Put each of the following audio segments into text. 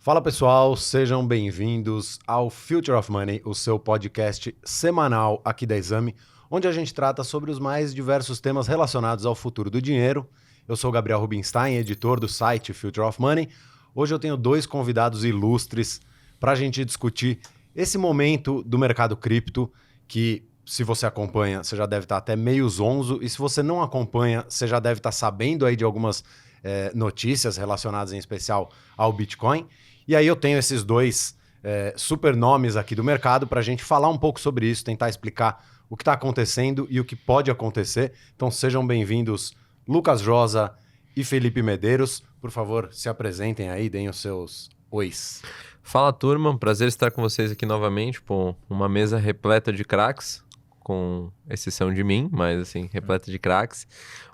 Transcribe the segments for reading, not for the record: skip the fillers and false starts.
Fala pessoal, sejam bem-vindos ao Future of Money, o seu podcast semanal aqui da Exame, onde a gente trata sobre os mais diversos temas relacionados ao futuro do dinheiro. Eu sou o Gabriel Rubinstein, editor do site Future of Money. Hoje eu tenho dois convidados ilustres para a gente discutir esse momento do mercado cripto que, se você acompanha, você já deve estar até meio zonzo, e se você não acompanha, você já deve estar sabendo aí de algumas notícias relacionadas em especial ao Bitcoin. E aí eu tenho esses dois super nomes aqui do mercado para a gente falar um pouco sobre isso, tentar explicar o que está acontecendo e o que pode acontecer. Então sejam bem-vindos Lucas Josa e Felipe Medeiros. Por favor, se apresentem aí, deem os seus ois. Fala turma, prazer estar com vocês aqui novamente, uma mesa repleta de craques, com exceção de mim, mas assim, repleta de craques.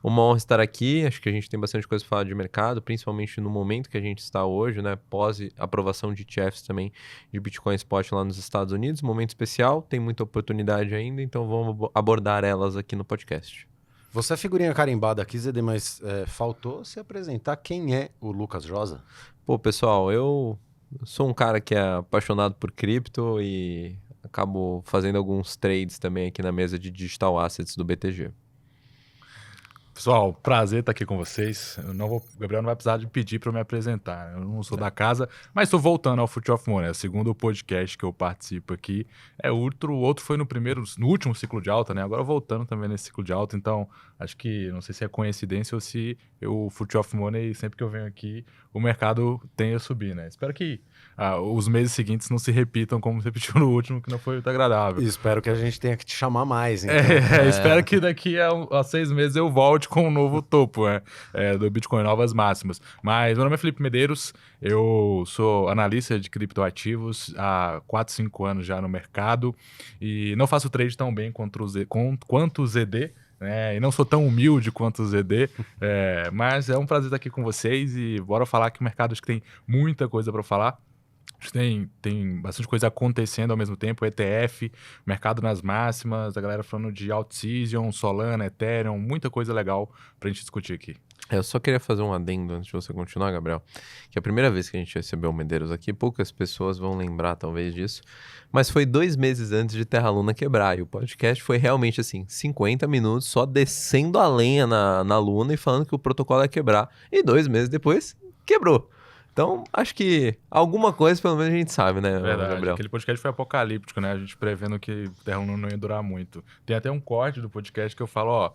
Uma honra estar aqui, acho que a gente tem bastante coisa para falar de mercado, principalmente no momento que a gente está hoje, né, pós aprovação de ETFs também de Bitcoin Spot lá nos Estados Unidos, momento especial, tem muita oportunidade ainda, então vamos abordar elas aqui no podcast. Você é figurinha carimbada aqui, Zed, mas faltou se apresentar quem é o Lucas Josa. Pô, pessoal, eu sou um cara que é apaixonado por cripto e acabo fazendo alguns trades também aqui na mesa de Digital Assets do BTG. Pessoal, prazer estar aqui com vocês. O Gabriel não vai precisar de pedir para eu me apresentar. Eu não sou da casa, mas estou voltando ao Future of Money. É o segundo podcast que eu participo aqui. O outro foi no último ciclo de alta, né? Agora voltando também nesse ciclo de alta. Então, acho que não sei se é coincidência ou se o Future of Money, sempre que eu venho aqui, o mercado tende a subir, né? Espero que os meses seguintes não se repitam como se repetiu no último, que não foi muito agradável. E espero que a gente tenha que te chamar mais, então. Espero que daqui a 6 meses eu volte com um novo topo do Bitcoin, novas máximas. Mas meu nome é Felipe Medeiros, eu sou analista de criptoativos há 4, 5 anos já no mercado e não faço trade tão bem quanto o ZD, e não sou tão humilde quanto o ZD, mas é um prazer estar aqui com vocês e bora falar que o mercado acho que tem muita coisa para falar. Tem bastante coisa acontecendo ao mesmo tempo, ETF, mercado nas máximas, a galera falando de Alt-Season, Solana, Ethereum, muita coisa legal pra gente discutir aqui. Eu só queria fazer um adendo antes de você continuar, Gabriel, que a primeira vez que a gente recebeu o Medeiros aqui, poucas pessoas vão lembrar talvez disso, mas foi 2 meses antes de Terra Luna quebrar, e o podcast foi realmente assim, 50 minutos só descendo a lenha na Luna e falando que o protocolo ia quebrar, e 2 meses depois, quebrou. Então, acho que alguma coisa, pelo menos, a gente sabe, né, Verdade, Gabriel? aquele podcast foi apocalíptico, né? A gente prevendo que Terra Luna não ia durar muito. Tem até um corte do podcast que eu falo,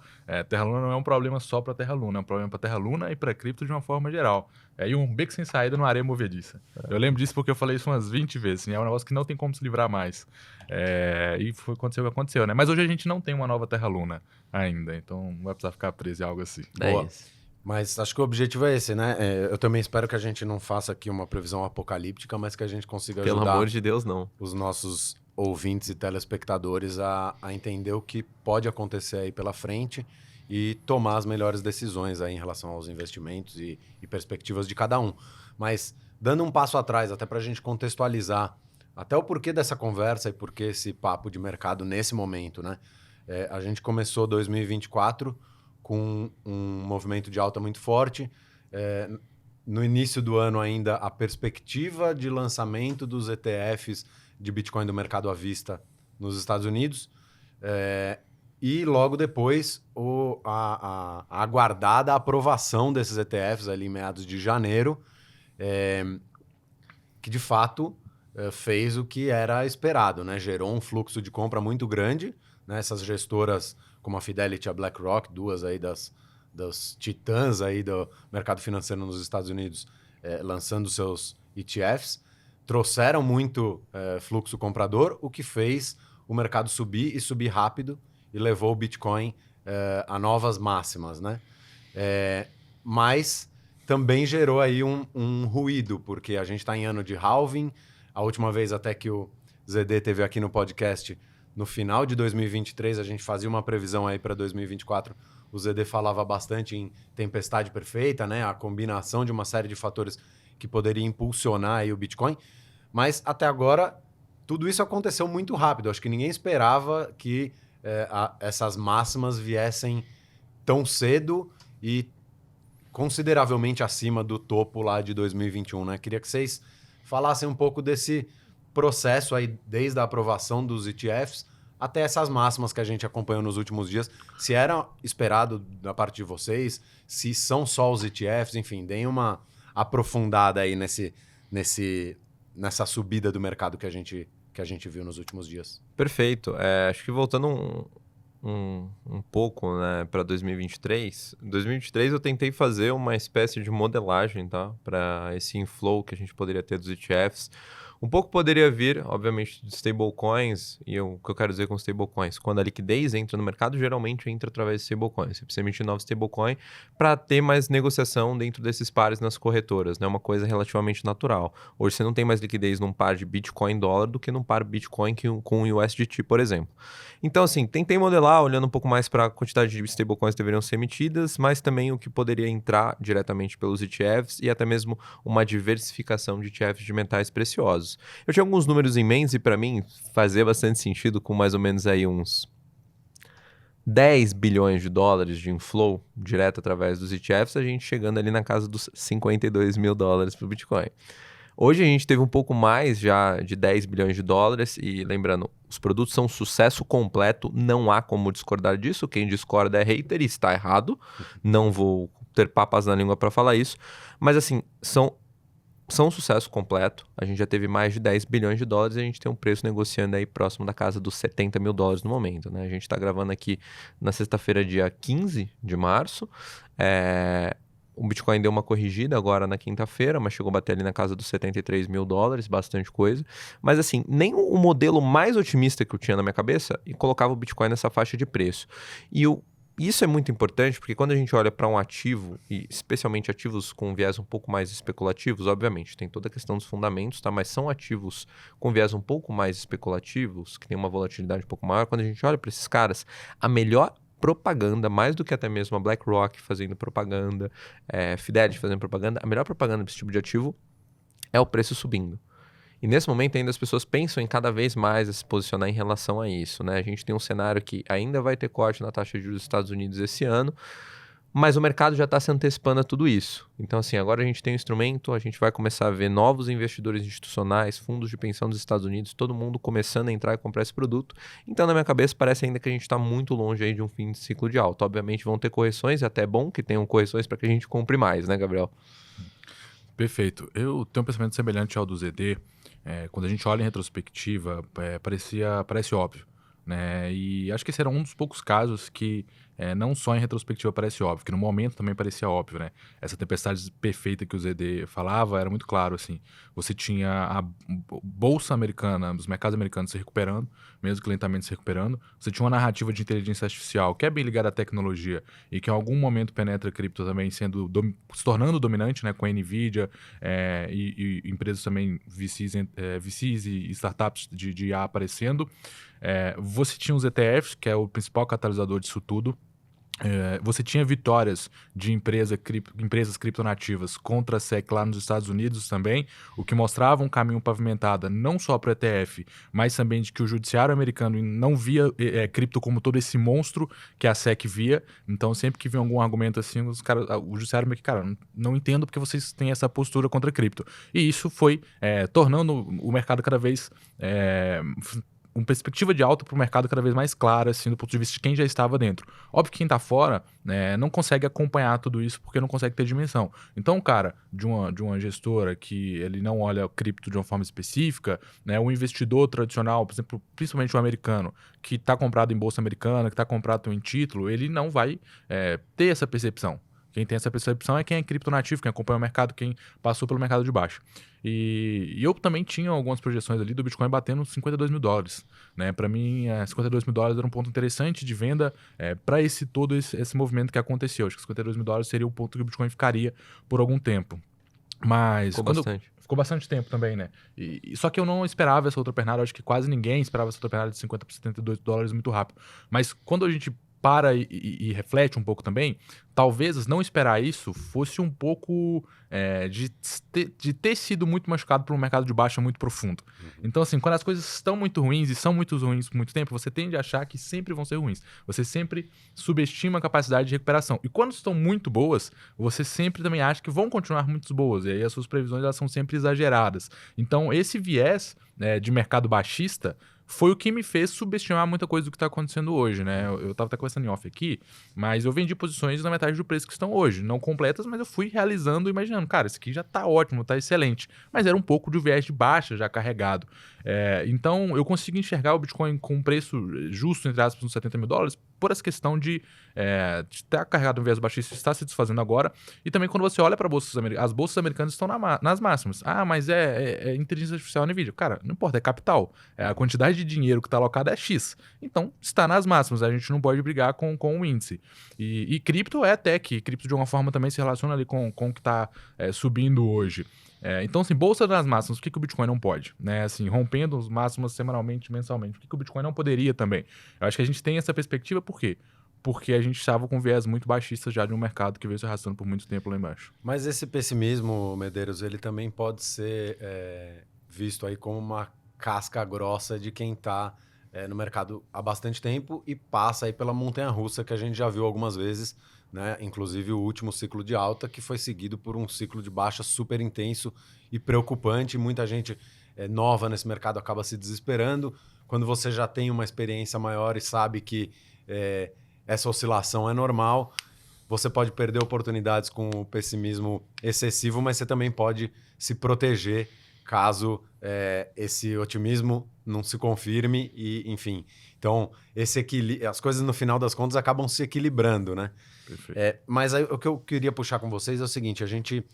Terra Luna não é um problema só para Terra Luna, é um problema para Terra Luna e para cripto de uma forma geral. E um beco sem saída numa areia movediça. Eu lembro disso porque eu falei isso umas 20 vezes, assim, é um negócio que não tem como se livrar mais. E aconteceu o que aconteceu, né? Mas hoje a gente não tem uma nova Terra Luna ainda, então não vai precisar ficar preso em algo assim. É isso. Mas acho que o objetivo é esse, né? Eu também espero que a gente não faça aqui uma previsão apocalíptica, mas que a gente consiga ajudar Pelo amor de Deus, não. os nossos ouvintes e telespectadores a entender o que pode acontecer aí pela frente e tomar as melhores decisões aí em relação aos investimentos e perspectivas de cada um. Mas dando um passo atrás, até para a gente contextualizar até o porquê dessa conversa e porquê esse papo de mercado nesse momento, né? A gente começou 2024 com um movimento de alta muito forte. No início do ano ainda, a perspectiva de lançamento dos ETFs de Bitcoin do mercado à vista nos Estados Unidos. E logo depois, a aguardada aprovação desses ETFs ali em meados de janeiro, que de fato fez o que era esperado, né? Gerou um fluxo de compra muito grande, né? Essas gestoras como a Fidelity e a BlackRock, duas aí das titãs aí do mercado financeiro nos Estados Unidos, lançando seus ETFs, trouxeram muito fluxo comprador, o que fez o mercado subir e subir rápido e levou o Bitcoin a novas máximas, né? Mas também gerou aí um ruído, porque a gente está em ano de halving. A última vez até que o ZD teve aqui no podcast, no final de 2023, a gente fazia uma previsão aí para 2024. O ZD falava bastante em tempestade perfeita, né? A combinação de uma série de fatores que poderia impulsionar aí o Bitcoin. Mas até agora, tudo isso aconteceu muito rápido. Acho que ninguém esperava que essas máximas viessem tão cedo e consideravelmente acima do topo lá de 2021, né? Queria que vocês falassem um pouco desse processo aí, desde a aprovação dos ETFs até essas máximas que a gente acompanhou nos últimos dias. Se era esperado da parte de vocês, se são só os ETFs, enfim, deem uma aprofundada aí nessa subida do mercado que a gente viu nos últimos dias. Perfeito. Acho que voltando um pouco, né, para 2023. Em 2023 eu tentei fazer uma espécie de modelagem, tá, para esse inflow que a gente poderia ter dos ETFs. Um pouco poderia vir, obviamente, de stablecoins, e o que eu quero dizer com stablecoins, quando a liquidez entra no mercado, geralmente entra através de stablecoins. Você precisa emitir novos stablecoin para ter mais negociação dentro desses pares nas corretoras, né? Uma coisa relativamente natural. Hoje você não tem mais liquidez num par de Bitcoin dólar do que num par Bitcoin com USDT, por exemplo. Então, assim, tentei modelar, olhando um pouco mais para a quantidade de stablecoins que deveriam ser emitidas, mas também o que poderia entrar diretamente pelos ETFs e até mesmo uma diversificação de ETFs de metais preciosos. Eu tinha alguns números em mente e para mim fazia bastante sentido com mais ou menos aí uns 10 bilhões de dólares de inflow direto através dos ETFs, a gente chegando ali na casa dos 52 mil dólares para o Bitcoin. Hoje a gente teve um pouco mais já de 10 bilhões de dólares e lembrando, os produtos são um sucesso completo, não há como discordar disso, quem discorda é hater e está errado, não vou ter papas na língua para falar isso, mas assim, são um sucesso completo. A gente já teve mais de 10 bilhões de dólares e a gente tem um preço negociando aí próximo da casa dos 70 mil dólares no momento, né? A gente está gravando aqui na sexta-feira, dia 15 de março. O Bitcoin deu uma corrigida agora na quinta-feira, mas chegou a bater ali na casa dos 73 mil dólares, bastante coisa. Mas assim, nem o modelo mais otimista que eu tinha na minha cabeça e colocava o Bitcoin nessa faixa de preço. Isso é muito importante porque quando a gente olha para um ativo, e especialmente ativos com viés um pouco mais especulativos, obviamente, tem toda a questão dos fundamentos, tá? Mas são ativos com viés um pouco mais especulativos, que tem uma volatilidade um pouco maior. Quando a gente olha para esses caras, a melhor propaganda, mais do que até mesmo a BlackRock fazendo propaganda, Fidelity fazendo propaganda, a melhor propaganda para esse tipo de ativo é o preço subindo. E nesse momento ainda as pessoas pensam em cada vez mais a se posicionar em relação a isso, né? A gente tem um cenário que ainda vai ter corte na taxa de juros dos Estados Unidos esse ano, mas o mercado já está se antecipando a tudo isso. Então, assim, agora a gente tem um instrumento, a gente vai começar a ver novos investidores institucionais, fundos de pensão dos Estados Unidos, todo mundo começando a entrar e comprar esse produto. Então, na minha cabeça, parece ainda que a gente está muito longe aí de um fim de ciclo de alta. Obviamente vão ter correções, e até é bom que tenham correções para que a gente compre mais, né, Gabriel? Perfeito. Eu tenho um pensamento semelhante ao do ZD. Quando a gente olha em retrospectiva, parece óbvio, né? E acho que esse era um dos poucos casos que não só em retrospectiva parece óbvio, que no momento também parecia óbvio, né? Essa tempestade perfeita que o ZD falava era muito claro, assim. Você tinha a bolsa americana, os mercados americanos se recuperando, mesmo que lentamente se recuperando. Você tinha uma narrativa de inteligência artificial que é bem ligada à tecnologia e que em algum momento penetra cripto também se tornando dominante, né? Com a NVIDIA e empresas também VCs e startups de IA aparecendo. Você tinha os ETFs, que é o principal catalisador disso tudo. Você tinha vitórias de empresas criptonativas contra a SEC lá nos Estados Unidos também, o que mostrava um caminho pavimentado não só para o ETF, mas também de que o judiciário americano não via cripto como todo esse monstro que a SEC via. Então, sempre que vem algum argumento assim, o judiciário meio que, cara, não entendo porque vocês têm essa postura contra a cripto. E isso foi tornando o mercado cada vez uma perspectiva de alta para o mercado cada vez mais clara, assim, do ponto de vista de quem já estava dentro. Óbvio que quem está fora não consegue acompanhar tudo isso porque não consegue ter dimensão. Então, o cara de uma gestora que ele não olha o cripto de uma forma específica, né, um investidor tradicional, por exemplo, principalmente o americano, que está comprado em bolsa americana, que está comprado em título, ele não vai ter essa percepção. Quem tem essa percepção é quem é criptonativo, quem acompanha o mercado, quem passou pelo mercado de baixo. E eu também tinha algumas projeções ali do Bitcoin batendo 52 mil dólares. Né? Para mim, 52 mil dólares era um ponto interessante de venda para todo esse movimento que aconteceu. Acho que 52 mil dólares seria o ponto que o Bitcoin ficaria por algum tempo. Mas ficou bastante tempo também, né? Só que eu não esperava essa outra pernada, acho que quase ninguém esperava essa outra pernada de 50 para 72 dólares muito rápido. Mas quando a gente para e reflete um pouco também, talvez não esperar isso fosse um pouco de ter sido muito machucado por um mercado de baixa muito profundo. Então, assim, quando as coisas estão muito ruins e são muito ruins por muito tempo, você tende a achar que sempre vão ser ruins. Você sempre subestima a capacidade de recuperação. E quando estão muito boas, você sempre também acha que vão continuar muito boas. E aí as suas previsões elas são sempre exageradas. Então, esse viés de mercado baixista foi o que me fez subestimar muita coisa do que está acontecendo hoje, né? Eu estava até conversando em off aqui, mas eu vendi posições na metade do preço que estão hoje. Não completas, mas eu fui realizando e imaginando, cara, isso aqui já está ótimo, está excelente. Mas era um pouco de viés de baixa já carregado. Então, eu consigo enxergar o Bitcoin com um preço justo, entre aspas, uns $70.000, por essa questão de estar carregado um viés baixista, está se desfazendo agora. E também quando você olha para as bolsas americanas estão nas máximas. Ah, mas é inteligência artificial na NVIDIA. Cara, não importa, é capital. A quantidade de dinheiro que está alocado é X. Então, está nas máximas. A gente não pode brigar com o índice. E cripto é tech. Cripto, de alguma forma, também se relaciona ali com o que está subindo hoje. Então, assim, bolsa nas máximas, por que o Bitcoin não pode? Né? Assim, rompendo os máximos semanalmente, mensalmente, por que o Bitcoin não poderia também? Eu acho que a gente tem essa perspectiva, por quê? Porque a gente estava com viés muito baixista já de um mercado que veio se arrastando por muito tempo lá embaixo. Mas esse pessimismo, Medeiros, ele também pode ser visto aí como uma casca grossa de quem está no mercado há bastante tempo e passa aí pela montanha-russa que a gente já viu algumas vezes, né? Inclusive o último ciclo de alta, que foi seguido por um ciclo de baixa super intenso e preocupante. Muita gente nova nesse mercado acaba se desesperando. Quando você já tem uma experiência maior e sabe que essa oscilação é normal, você pode perder oportunidades com o pessimismo excessivo, mas você também pode se proteger caso esse otimismo não se confirme e, enfim. Então, as coisas no final das contas acabam se equilibrando, né? Mas aí, o que eu queria puxar com vocês é o seguinte, a gente,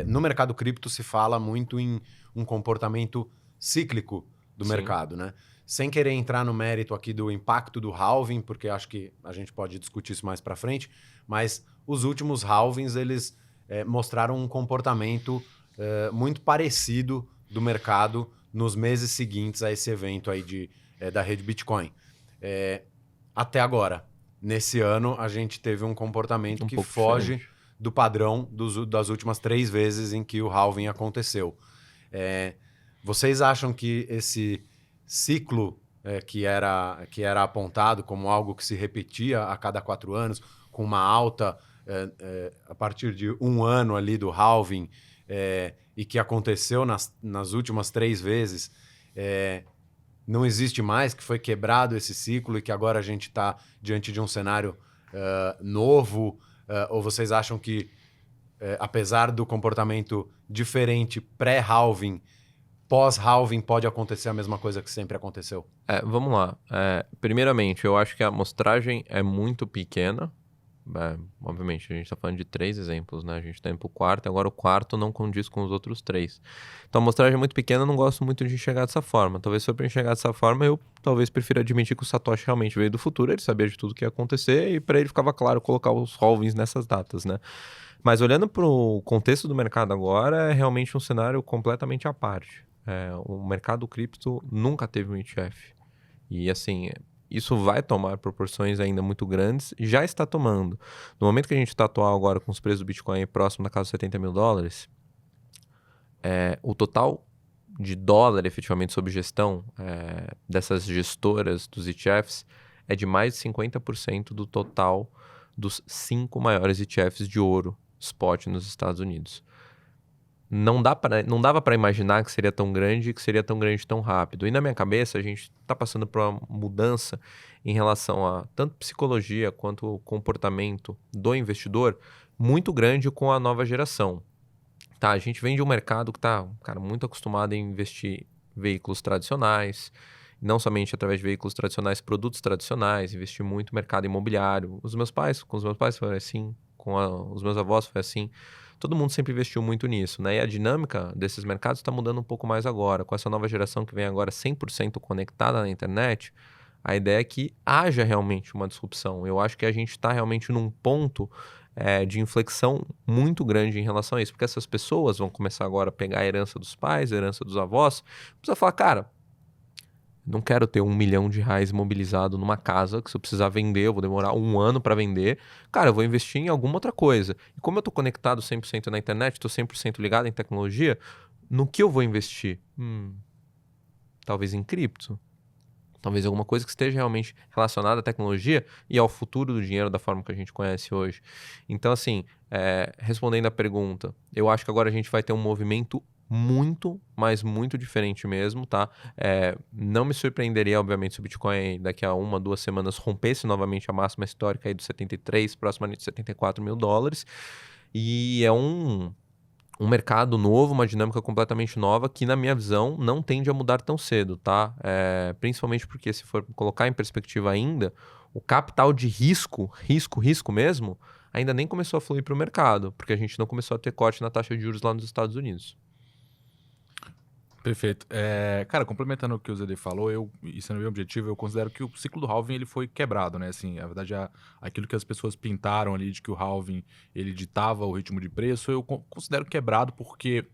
no mercado cripto se fala muito em um comportamento cíclico do mercado, né? Sem querer entrar no mérito aqui do impacto do halving, porque acho que a gente pode discutir isso mais para frente, mas os últimos halvings, eles mostraram um comportamento muito parecido do mercado nos meses seguintes a esse evento aí da rede Bitcoin. Até agora, nesse ano, a gente teve um comportamento que foge diferente do padrão das últimas 3 vezes em que o halving aconteceu. Vocês acham que esse ciclo que era apontado como algo que se repetia a cada 4 anos, com uma alta a partir de 1 ano ali do halving, e que aconteceu nas últimas 3 vezes, não existe mais, que foi quebrado esse ciclo e que agora a gente está diante de um cenário novo? Ou vocês acham que, apesar do comportamento diferente pré-halving, pós-halving pode acontecer a mesma coisa que sempre aconteceu? Vamos lá. Primeiramente, eu acho que a amostragem é muito pequena. Obviamente, a gente está falando de 3 exemplos, né? A gente está indo para o quarto, agora o quarto não condiz com os outros 3. Então, a amostragem é muito pequena, eu não gosto muito de enxergar dessa forma. Talvez se for para enxergar dessa forma, eu talvez prefira admitir que o Satoshi realmente veio do futuro, ele sabia de tudo que ia acontecer e para ele ficava claro colocar os halvings nessas datas, né? Mas olhando para o contexto do mercado agora, é realmente um cenário completamente à parte. O mercado cripto nunca teve um ETF. E assim, isso vai tomar proporções ainda muito grandes, já está tomando. No momento que a gente está atual agora com os preços do Bitcoin próximo da casa dos $70.000, o total de dólar efetivamente sob gestão dessas gestoras dos ETFs é de mais de 50% do total dos 5 maiores ETFs de ouro spot nos Estados Unidos. Não dava para imaginar que seria tão grande e que seria tão grande tão rápido. E na minha cabeça, a gente está passando por uma mudança em relação a tanto psicologia quanto comportamento do investidor muito grande com a nova geração. Tá, a gente vem de um mercado que está, cara, muito acostumado em investir em veículos tradicionais, não somente através de veículos tradicionais, produtos tradicionais, investir muito no mercado imobiliário. Com os meus pais foi assim, os meus avós foi assim. Todo mundo sempre investiu muito nisso, né? E a dinâmica desses mercados está mudando um pouco mais agora. Com essa nova geração que vem agora 100% conectada na internet, a ideia é que haja realmente uma disrupção. Eu acho que a gente está realmente num ponto de inflexão muito grande em relação a isso, porque essas pessoas vão começar agora a pegar a herança dos pais, a herança dos avós, precisa falar, cara, não quero ter R$1 milhão imobilizado numa casa que se eu precisar vender, eu vou demorar 1 ano para vender. Cara, eu vou investir em alguma outra coisa. E como eu tô conectado 100% na internet, tô 100% ligado em tecnologia, no que eu vou investir? Talvez em cripto. Talvez alguma coisa que esteja realmente relacionada à tecnologia e ao futuro do dinheiro da forma que a gente conhece hoje. Então, assim, respondendo à pergunta, eu acho que agora a gente vai ter um movimento muito, mas muito diferente mesmo, tá? Não me surpreenderia, obviamente, se o Bitcoin daqui a 1, 2 semanas rompesse novamente a máxima histórica aí dos 73, próximo de 74 mil dólares. E é um mercado novo, uma dinâmica completamente nova que, na minha visão, não tende a mudar tão cedo, tá? Principalmente porque, se for colocar em perspectiva ainda, o capital de risco mesmo, ainda nem começou a fluir para o mercado, porque a gente não começou a ter corte na taxa de juros lá nos Estados Unidos. Perfeito. Cara, complementando o que o ZD falou, e sendo bem objetivo, eu considero que o ciclo do halving ele foi quebrado, né? Assim, na verdade, aquilo que as pessoas pintaram ali de que o halving ele ditava o ritmo de preço, eu considero quebrado porque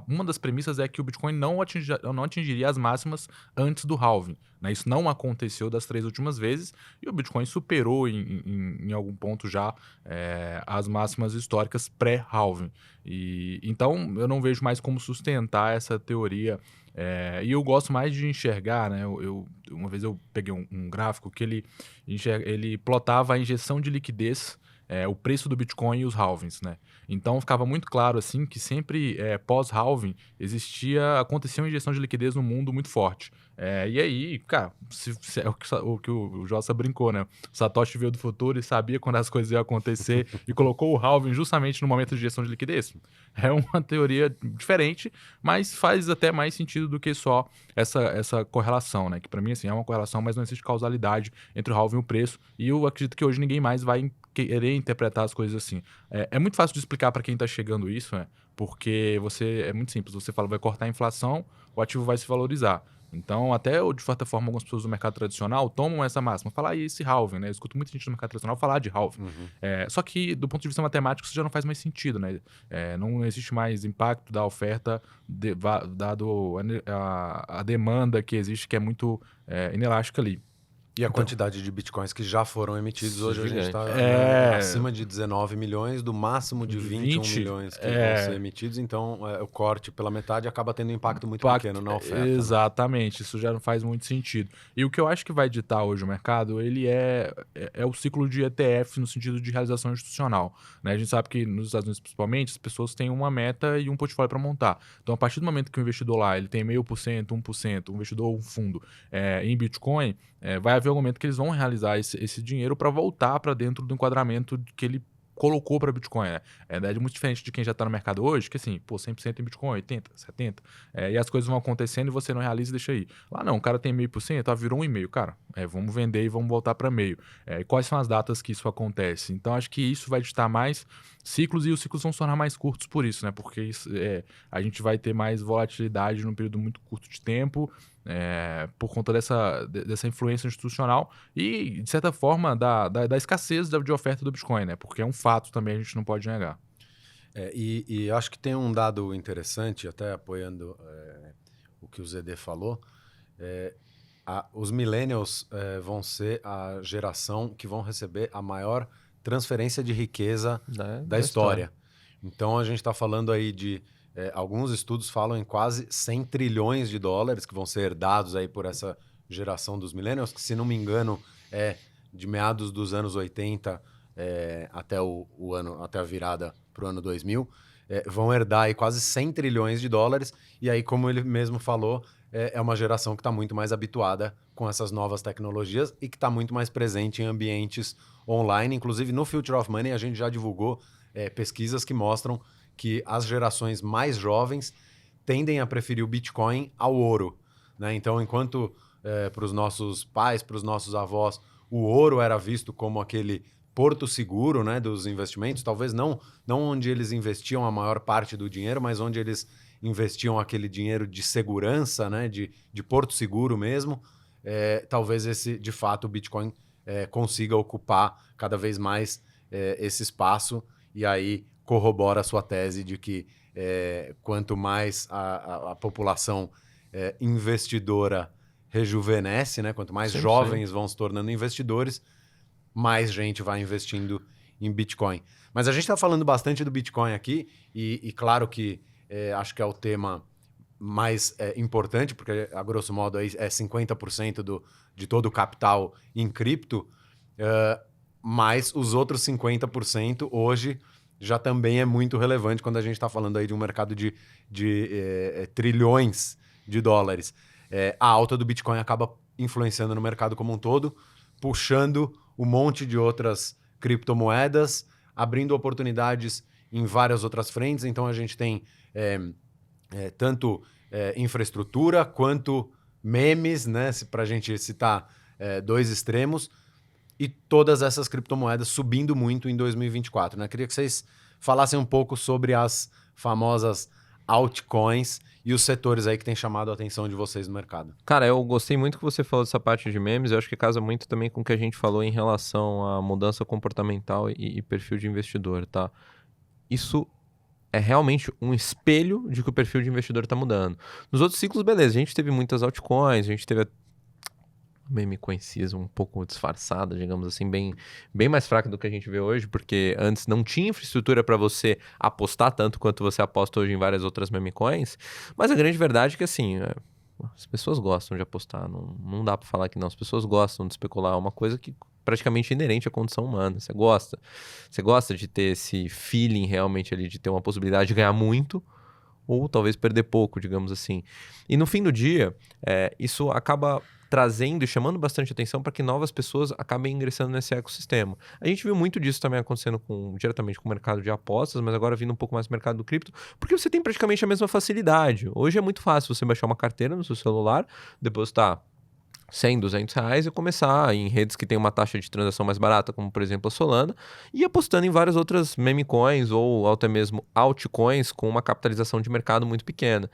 uma das premissas é que o Bitcoin não atingiria as máximas antes do halving, né? Isso não aconteceu das 3 últimas vezes e o Bitcoin superou em algum ponto já as máximas históricas pré-halving. Então, eu não vejo mais como sustentar essa teoria. E eu gosto mais de enxergar, né? Uma vez eu peguei um gráfico que ele plotava a injeção de liquidez, o preço do Bitcoin e os halvings, né? Então ficava muito claro assim que sempre pós-halving acontecia uma injeção de liquidez no mundo muito forte. E aí, cara, é o que o Jossa brincou, né? O Satoshi veio do futuro e sabia quando as coisas iam acontecer e colocou o halving justamente no momento de injeção de liquidez. É uma teoria diferente, mas faz até mais sentido do que só essa correlação, né? Que para mim, assim, é uma correlação, mas não existe causalidade entre o halving e o preço. E eu acredito que hoje ninguém mais vai querer interpretar as coisas assim. É muito fácil de explicar para quem está chegando isso, né? Porque é muito simples. Você fala, vai cortar a inflação, o ativo vai se valorizar. Então, até de certa forma, algumas pessoas do mercado tradicional tomam essa máxima. Falar esse halving, né? Eu escuto muita gente do mercado tradicional falar de halving. Só que, do ponto de vista matemático, isso já não faz mais sentido, né? Não existe mais impacto da oferta, dado a demanda que existe, que é muito inelástica ali. E a quantidade de bitcoins que já foram emitidos, hoje a gente está acima de 19 milhões, do máximo de 21 milhões que vão ser emitidos, então o corte pela metade acaba tendo um impacto muito pequeno na oferta. Exatamente, né? Isso já não faz muito sentido. E o que eu acho que vai ditar hoje o mercado, ele é o ciclo de ETF no sentido de realização institucional, né? A gente sabe que nos Estados Unidos, principalmente, as pessoas têm uma meta e um portfólio para montar. Então, a partir do momento que o investidor lá ele tem 0,5%, 1%, um investidor ou um fundo em Bitcoin, vai haver um momento que eles vão realizar esse dinheiro para voltar para dentro do enquadramento que ele colocou para Bitcoin. É muito diferente de quem já está no mercado hoje, que assim, 100% em Bitcoin, 80%, 70%, e as coisas vão acontecendo e você não realiza e deixa aí. Lá não, o cara tem 0,5%, virou 1,5%, cara, vamos vender e vamos voltar para meio. E quais são as datas que isso acontece? Então, acho que isso vai ditar mais ciclos e os ciclos vão se tornar mais curtos por isso, né? Porque isso, a gente vai ter mais volatilidade num período muito curto de tempo, por conta dessa influência institucional e, de certa forma, da escassez de oferta do Bitcoin, né? Porque é um fato também, a gente não pode negar. E acho que tem um dado interessante, até apoiando o que o ZD falou, os millennials vão ser a geração que vão receber a maior transferência de riqueza da história. Então, a gente está falando aí de alguns estudos falam em quase 100 trilhões de dólares que vão ser herdados aí por essa geração dos millennials, que, se não me engano, de meados dos anos 80 até até a virada para o ano 2000, vão herdar aí quase 100 trilhões de dólares. E aí, como ele mesmo falou, é uma geração que está muito mais habituada com essas novas tecnologias e que está muito mais presente em ambientes online. Inclusive, no Future of Money, a gente já divulgou pesquisas que mostram que as gerações mais jovens tendem a preferir o Bitcoin ao ouro, né? Então, enquanto para os nossos pais, para os nossos avós, o ouro era visto como aquele porto seguro, né, dos investimentos, talvez não onde eles investiam a maior parte do dinheiro, mas onde eles investiam aquele dinheiro de segurança, né, de porto seguro mesmo, talvez de fato, o Bitcoin consiga ocupar cada vez mais esse espaço, e aí corrobora a sua tese de que quanto mais a população investidora rejuvenesce, né? Quanto mais 100%. jovens vão se tornando investidores, mais gente vai investindo em Bitcoin. Mas a gente está falando bastante do Bitcoin aqui, e claro que acho que é o tema mais importante, porque a grosso modo aí é 50% de todo o capital em cripto, mas os outros 50% hoje já também é muito relevante quando a gente está falando aí de um mercado de trilhões de dólares. A alta do Bitcoin acaba influenciando no mercado como um todo, puxando um monte de outras criptomoedas, abrindo oportunidades em várias outras frentes. Então a gente tem tanto infraestrutura quanto memes, né? Para a gente citar dois extremos, e todas essas criptomoedas subindo muito em 2024. Né? Queria que vocês falassem um pouco sobre as famosas altcoins e os setores aí que têm chamado a atenção de vocês no mercado. Cara, eu gostei muito que você falou dessa parte de memes. Eu acho que casa muito também com o que a gente falou em relação à mudança comportamental e perfil de investidor, tá? Isso é realmente um espelho de que o perfil de investidor está mudando. Nos outros ciclos, beleza, a gente teve muitas altcoins, a gente teve meme coinciso um pouco disfarçada, digamos assim, bem mais fraca do que a gente vê hoje, porque antes não tinha infraestrutura para você apostar tanto quanto você aposta hoje em várias outras meme coins, mas a grande verdade é que assim, as pessoas gostam de apostar, não dá para falar que não, as pessoas gostam de especular, é uma coisa que praticamente inerente à condição humana, você gosta de ter esse feeling realmente ali, de ter uma possibilidade de ganhar muito, ou talvez perder pouco, digamos assim. E no fim do dia, isso acaba trazendo e chamando bastante atenção para que novas pessoas acabem ingressando nesse ecossistema. A gente viu muito disso também acontecendo diretamente com o mercado de apostas, mas agora vindo um pouco mais no mercado do cripto, porque você tem praticamente a mesma facilidade. Hoje é muito fácil você baixar uma carteira no seu celular, depositar 100, 200 reais e começar em redes que tem uma taxa de transação mais barata, como por exemplo a Solana, e apostando em várias outras meme coins ou até mesmo altcoins com uma capitalização de mercado muito pequena.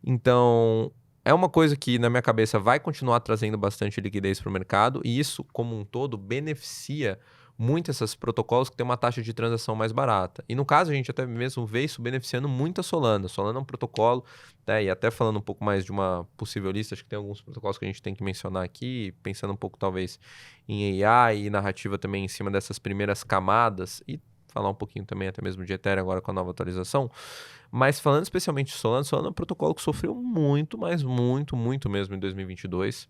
Então, é uma coisa que na minha cabeça vai continuar trazendo bastante liquidez para o mercado, e isso como um todo beneficia muito esses protocolos que têm uma taxa de transação mais barata. E no caso, a gente até mesmo vê isso beneficiando muito a Solana. A Solana é um protocolo, né, e até falando um pouco mais de uma possível lista, acho que tem alguns protocolos que a gente tem que mencionar aqui, pensando um pouco talvez em AI e narrativa também em cima dessas primeiras camadas, e falar um pouquinho também até mesmo de Ethereum agora com a nova atualização. Mas falando especialmente de Solana é um protocolo que sofreu muito, mas muito mesmo em 2022.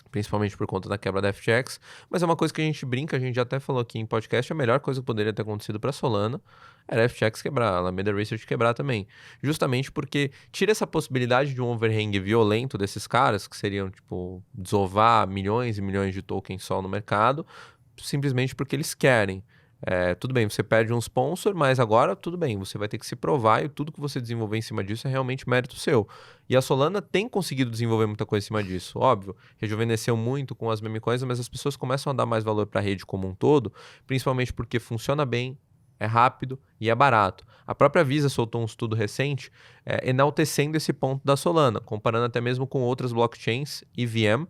Principalmente por conta da quebra da FTX, mas é uma coisa que a gente brinca, a gente já até falou aqui em podcast, a melhor coisa que poderia ter acontecido para Solana era a FTX quebrar, a Alameda Research quebrar também, justamente porque tira essa possibilidade de um overhang violento desses caras, que seriam, tipo, desovar milhões e milhões de tokens só no mercado, simplesmente porque eles querem. Tudo bem, você perde um sponsor, mas agora tudo bem, você vai ter que se provar e tudo que você desenvolver em cima disso é realmente mérito seu. E a Solana tem conseguido desenvolver muita coisa em cima disso, óbvio, rejuvenesceu muito com as meme coins, mas as pessoas começam a dar mais valor para a rede como um todo, principalmente porque funciona bem, é rápido e é barato. A própria Visa soltou um estudo recente enaltecendo esse ponto da Solana, comparando até mesmo com outras blockchains, EVM,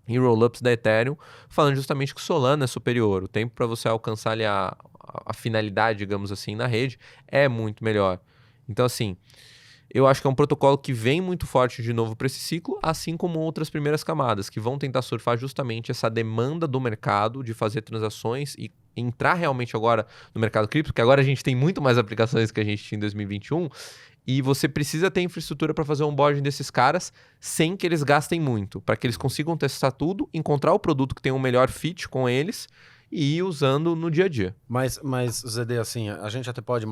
e rollups da Ethereum, falando justamente que Solana é superior. O tempo para você alcançar ali a finalidade, digamos assim, na rede é muito melhor. Então, assim, eu acho que é um protocolo que vem muito forte de novo para esse ciclo, assim como outras primeiras camadas, que vão tentar surfar justamente essa demanda do mercado de fazer transações e entrar realmente agora no mercado cripto, porque agora a gente tem muito mais aplicações que a gente tinha em 2021, e você precisa ter infraestrutura para fazer um onboarding desses caras sem que eles gastem muito, para que eles consigam testar tudo, encontrar o produto que tem um melhor fit com eles e ir usando no dia a dia. Mas ZD, assim, a gente até pode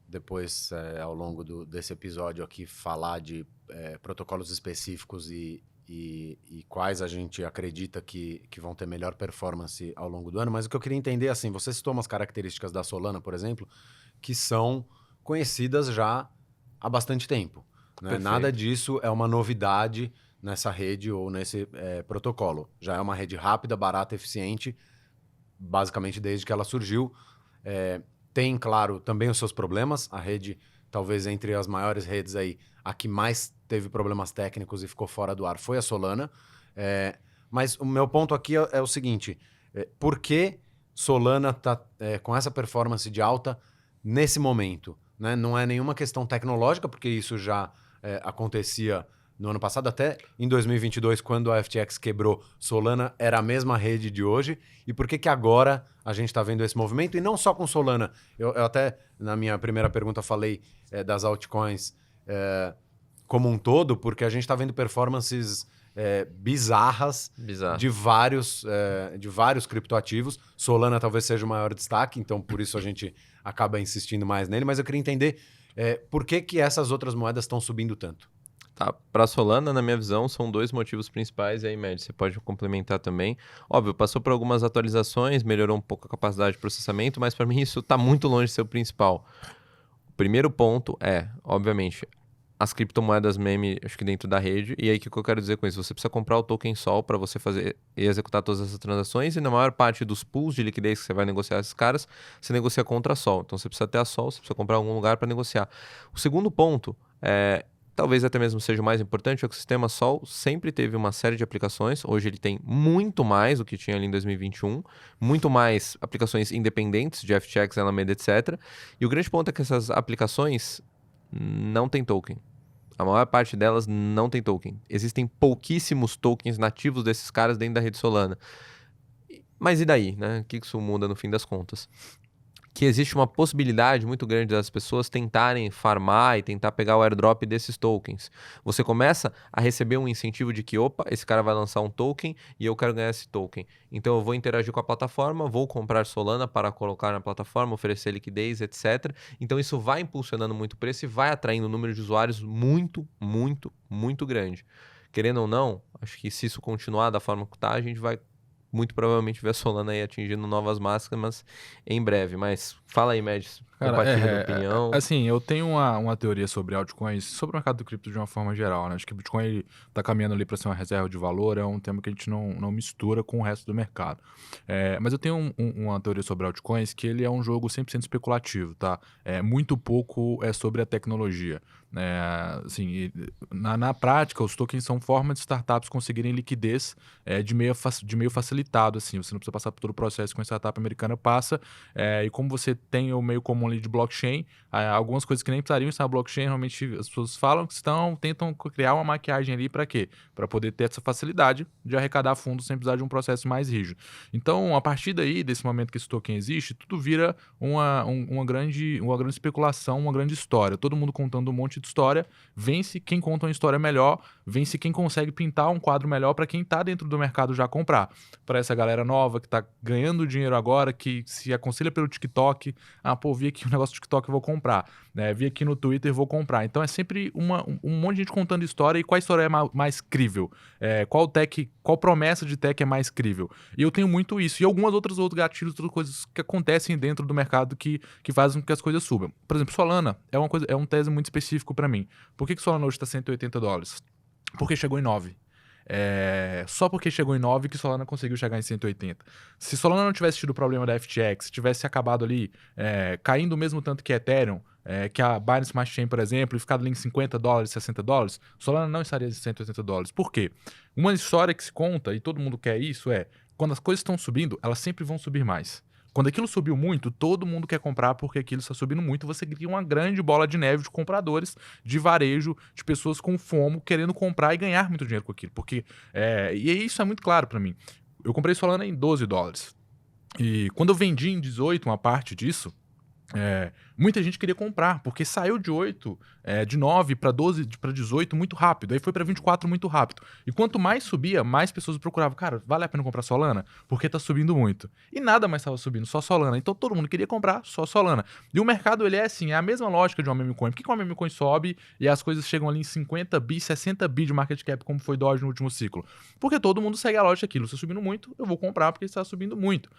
depois, ao longo desse episódio aqui, falar de protocolos específicos e quais a gente acredita que vão ter melhor performance ao longo do ano, mas o que eu queria entender, assim, você citou umas características da Solana, por exemplo, que são conhecidas já há bastante tempo. Né? Nada disso é uma novidade nessa rede ou nesse protocolo. Já é uma rede rápida, barata, eficiente, basicamente desde que ela surgiu. Tem, claro, também os seus problemas. A rede, talvez entre as maiores redes aí, a que mais teve problemas técnicos e ficou fora do ar foi a Solana. Mas o meu ponto aqui é o seguinte, por que Solana está com essa performance de alta nesse momento? Né? Não é nenhuma questão tecnológica, porque isso já acontecia no ano passado, até em 2022, quando a FTX quebrou, Solana era a mesma rede de hoje? E por que que agora a gente está vendo esse movimento? E não só com Solana. Eu até, na minha primeira pergunta, falei das altcoins como um todo, porque a gente está vendo performances bizarras Bizarro. de vários criptoativos. Solana talvez seja o maior destaque, então por isso a gente acaba insistindo mais nele. Mas eu queria entender por que que essas outras moedas estão subindo tanto. Tá, para Solana, na minha visão, são 2 motivos principais, e aí, Med, você pode complementar também. Óbvio, passou por algumas atualizações, melhorou um pouco a capacidade de processamento, mas para mim isso está muito longe de ser o principal. O primeiro ponto é, obviamente, as criptomoedas meme, acho que dentro da rede, e aí o que eu quero dizer com isso? Você precisa comprar o token Sol para você fazer e executar todas essas transações, e na maior parte dos pools de liquidez que você vai negociar esses caras, você negocia contra a Sol. Então você precisa ter a Sol, você precisa comprar algum lugar para negociar. O segundo ponto talvez até mesmo seja o mais importante, é que o sistema Sol sempre teve uma série de aplicações. Hoje ele tem muito mais do que tinha ali em 2021, muito mais aplicações independentes de FTX, Alameda, etc. E o grande ponto é que essas aplicações não têm token. A maior parte delas não tem token. Existem pouquíssimos tokens nativos desses caras dentro da rede Solana. Mas e daí, né? O que isso muda no fim das contas? Que existe uma possibilidade muito grande das pessoas tentarem farmar e tentar pegar o airdrop desses tokens. Você começa a receber um incentivo de que, opa, esse cara vai lançar um token e eu quero ganhar esse token. Então eu vou interagir com a plataforma, vou comprar Solana para colocar na plataforma, oferecer liquidez, etc. Então isso vai impulsionando muito o preço e vai atraindo um número de usuários muito, muito, muito grande. Querendo ou não, acho que se isso continuar da forma que está, a gente vai muito provavelmente ver a Solana aí atingindo novas máximas em breve. Mas fala aí, Médici, compartilha a opinião. Assim, eu tenho uma teoria sobre altcoins, sobre o mercado do cripto de uma forma geral, né? Acho que o Bitcoin está caminhando ali para ser uma reserva de valor, é um tema que a gente não mistura com o resto do mercado. Mas eu tenho uma teoria sobre altcoins que ele é um jogo 100% especulativo, tá? Muito pouco é sobre a tecnologia. Assim, na prática, os tokens são formas de startups conseguirem liquidez de meio facilitado, assim. Você não precisa passar por todo o processo que uma startup americana passa, e como você tem o meio comum ali de blockchain, algumas coisas que nem precisariam estar na blockchain, realmente as pessoas falam que tentam criar uma maquiagem ali para quê? Para poder ter essa facilidade de arrecadar fundos sem precisar de um processo mais rígido. Então, a partir daí, desse momento que esse token existe, tudo vira uma grande especulação, uma grande história. Todo mundo contando um monte de história, vence quem conta uma história melhor, vence quem consegue pintar um quadro melhor para quem está dentro do mercado já comprar. Para essa galera nova que está ganhando dinheiro agora, que se aconselha pelo TikTok, vi aqui o negócio do TikTok, eu vou comprar. Vi aqui no Twitter, vou comprar. Então é sempre um monte de gente contando história, e qual história é mais crível? Qual promessa de tech é mais crível? E eu tenho muito isso. E algumas outros gatilhos, outras coisas que acontecem dentro do mercado que fazem com que as coisas subam. Por exemplo, Solana é um tese muito específico para mim. Por que Solana hoje está $180? Porque chegou em 9. Só porque chegou em 9 que Solana conseguiu chegar em 180. Se Solana não tivesse tido o problema da FTX, tivesse acabado ali caindo o mesmo tanto que Ethereum, que a Binance Smart Chain, por exemplo, e ficado ali em $50, $60, Solana não estaria em $180. Por quê? Uma história que se conta, e todo mundo quer isso, quando as coisas estão subindo, elas sempre vão subir mais. Quando aquilo subiu muito, todo mundo quer comprar porque aquilo está subindo muito. Você cria uma grande bola de neve de compradores, de varejo, de pessoas com FOMO querendo comprar e ganhar muito dinheiro com aquilo. E isso é muito claro para mim. Eu comprei Solana em $12. E quando eu vendi em 18 uma parte disso, muita gente queria comprar, porque saiu de 9 para 12, para 18 muito rápido, aí foi para 24 muito rápido. E quanto mais subia, mais pessoas procuravam. Cara, vale a pena comprar Solana? Porque tá subindo muito. E nada mais estava subindo, só Solana. Então todo mundo queria comprar só Solana. E o mercado, ele é assim, é a mesma lógica de uma meme coin. Por que uma meme coin sobe e as coisas chegam ali em 50 bi, 60 bi de market cap, como foi Doge no último ciclo? Porque todo mundo segue a lógica daquilo. Se está subindo muito, eu vou comprar porque está subindo muito.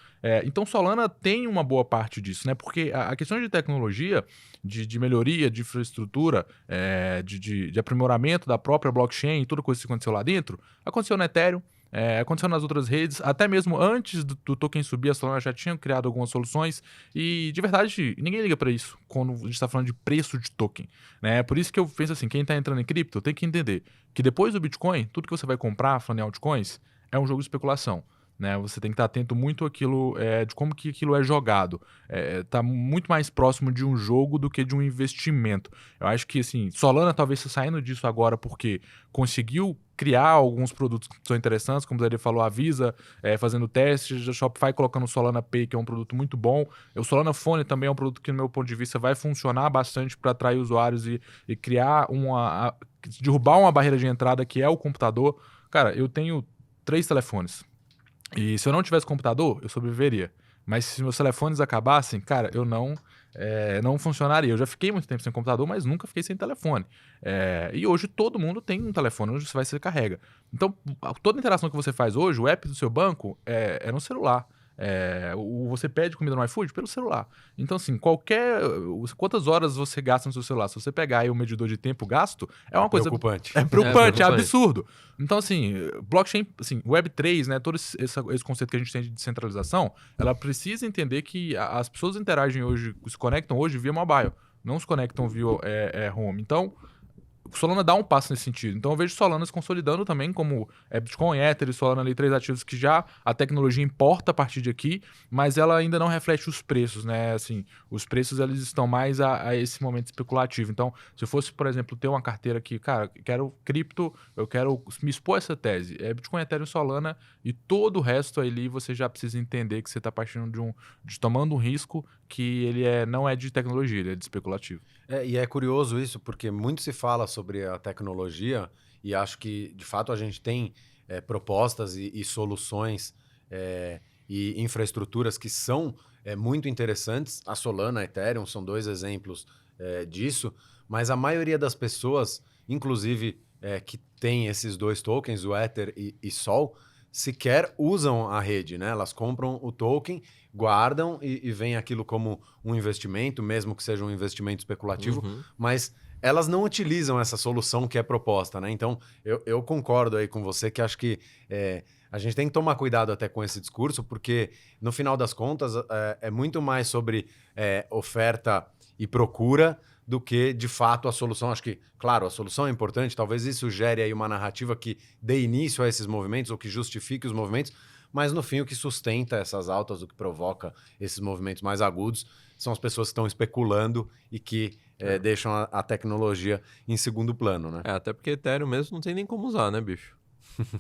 Então Solana tem uma boa parte disso, né? Porque a questão de tecnologia, de melhoria, de infraestrutura, de aprimoramento da própria blockchain, toda coisa que aconteceu lá dentro, aconteceu no Ethereum, aconteceu nas outras redes, até mesmo antes do token subir, a Solana já tinha criado algumas soluções, e de verdade, ninguém liga para isso quando a gente está falando de preço de token, né? Por isso que eu penso assim, quem está entrando em cripto tem que entender que depois do Bitcoin, tudo que você vai comprar, falando em altcoins, é um jogo de especulação. né? Você tem que estar atento muito àquilo, de como que aquilo é jogado. Tá muito mais próximo de um jogo do que de um investimento. Eu acho que, assim, Solana talvez está saindo disso agora porque conseguiu criar alguns produtos que são interessantes, como o Zé falou, a Visa fazendo testes, a Shopify colocando o Solana Pay, que é um produto muito bom. O Solana Phone também é um produto que, no meu ponto de vista, vai funcionar bastante para atrair usuários e criar derrubar uma barreira de entrada que é o computador. Cara, eu tenho 3 telefones. E se eu não tivesse computador, eu sobreviveria. Mas se meus telefones acabassem, cara, eu não funcionaria. Eu já fiquei muito tempo sem computador, mas nunca fiquei sem telefone. E hoje todo mundo tem um telefone onde você carrega. Então, toda interação que você faz hoje, o app do seu banco é no celular. Você pede comida no iFood pelo celular. Então, assim, quantas horas você gasta no seu celular? Se você pegar aí o medidor de tempo gasto, é uma coisa... Preocupante. É preocupante, é absurdo. Então, assim, blockchain, assim, Web3, né, todo esse conceito que a gente tem de descentralização, ela precisa entender que as pessoas interagem hoje, se conectam hoje via mobile, não se conectam via home. Então, Solana dá um passo nesse sentido. Então eu vejo Solana se consolidando também como Bitcoin, Ether e Solana ali, 3 ativos que já a tecnologia importa a partir de aqui, mas ela ainda não reflete os preços, né? Assim, os preços eles estão mais a esse momento especulativo. Então, se eu fosse, por exemplo, ter uma carteira aqui, cara, quero cripto, eu quero me expor a essa tese, Bitcoin, Ethereum, Solana e todo o resto ali você já precisa entender que você está partindo tomando um risco que ele não é de tecnologia, ele é de especulativo. E é curioso isso, porque muito se fala sobre a tecnologia e acho que, de fato, a gente tem propostas e soluções e infraestruturas que são muito interessantes. A Solana, a Ethereum são 2 exemplos disso, mas a maioria das pessoas, inclusive que tem esses 2 tokens, o Ether e Sol, sequer usam a rede, né? Elas compram o token, guardam e veem aquilo como um investimento, mesmo que seja um investimento especulativo, mas elas não utilizam essa solução que é proposta, né? Então, eu concordo aí com você que acho que a gente tem que tomar cuidado até com esse discurso, porque, no final das contas, é muito mais sobre oferta e procura do que, de fato, a solução. Acho que, claro, a solução é importante, talvez isso gere aí uma narrativa que dê início a esses movimentos ou que justifique os movimentos, mas, no fim, o que sustenta essas altas, o que provoca esses movimentos mais agudos, são as pessoas que estão especulando e que deixam a tecnologia em segundo plano, né? Até porque Ethereum mesmo não tem nem como usar, né, bicho?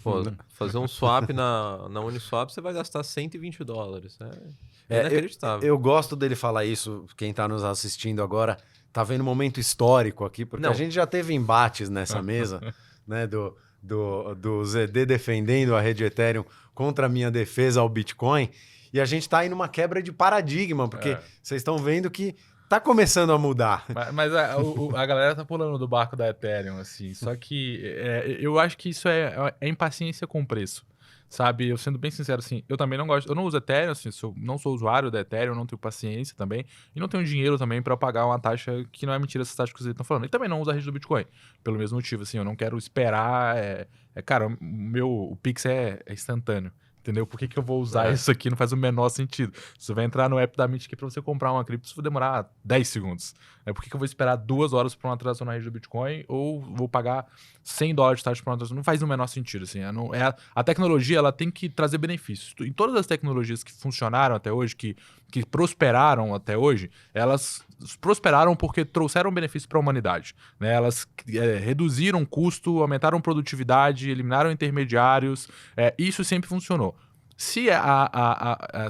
Pô, fazer um swap na Uniswap, você vai gastar $120. É inacreditável. Eu gosto dele falar isso, quem está nos assistindo agora tá vendo um momento histórico aqui, porque a gente já teve embates nessa mesa, né, do ZD defendendo a rede Ethereum contra a minha defesa ao Bitcoin, e a gente tá aí numa quebra de paradigma, porque vocês estão vendo que tá começando a mudar. Mas a galera tá pulando do barco da Ethereum, assim, só que eu acho que isso é impaciência com preço. Sabe, eu sendo bem sincero, assim, eu também não gosto, eu não uso Ethereum, assim, eu não sou usuário da Ethereum, não tenho paciência também, e não tenho dinheiro também para pagar uma taxa que não é mentira essas taxas que vocês estão falando. E também não uso a rede do Bitcoin, pelo mesmo motivo, assim, eu não quero esperar, cara, o Pix é instantâneo. Entendeu? Por que eu vou usar isso aqui? Não faz o menor sentido. Você vai entrar no app da Mint aqui para você comprar uma cripto, isso vai demorar 10 segundos. Por que eu vou esperar 2 horas para uma transação na rede do Bitcoin ou vou pagar $100 de taxa para uma transação? Não faz o menor sentido. Assim. A tecnologia ela tem que trazer benefícios. Em todas as tecnologias que funcionaram até hoje, que prosperaram até hoje, elas prosperaram porque trouxeram benefícios para a humanidade. Né? Elas reduziram custo, aumentaram produtividade, eliminaram intermediários. Isso sempre funcionou. Se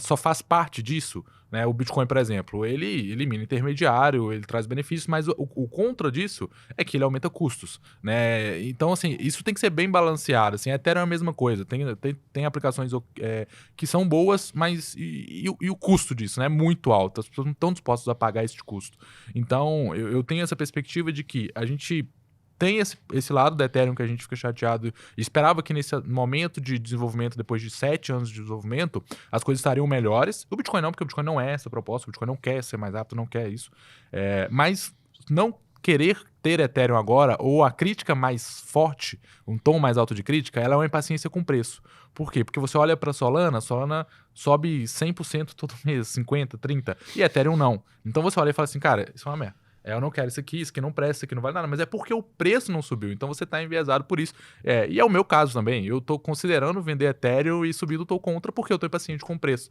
só faz parte disso, né, o Bitcoin, por exemplo, ele elimina intermediário, ele traz benefícios, mas o contra disso é que ele aumenta custos. Né? Então, assim, isso tem que ser bem balanceado. Assim, a Ethereum é a mesma coisa. Tem aplicações que são boas, mas e o custo disso, né, é muito alto. As pessoas não estão dispostas a pagar esse custo. Então, eu tenho essa perspectiva de que a gente tem esse lado da Ethereum que a gente fica chateado e esperava que nesse momento de desenvolvimento, depois de 7 anos de desenvolvimento, as coisas estariam melhores. O Bitcoin não, porque o Bitcoin não é essa proposta, o Bitcoin não quer ser mais rápido, não quer isso. Mas não querer ter Ethereum agora, ou a crítica mais forte, um tom mais alto de crítica, ela é uma impaciência com preço. Por quê? Porque você olha para Solana sobe 100% todo mês, 50%, 30%, e Ethereum não. Então você olha e fala assim, cara, isso é uma merda. eu não quero isso aqui não presta, isso aqui não vale nada, mas é porque o preço não subiu, então você tá enviesado por isso. E é o meu caso também, eu tô considerando vender Ethereum e subindo tô contra porque eu tô impaciente com o preço.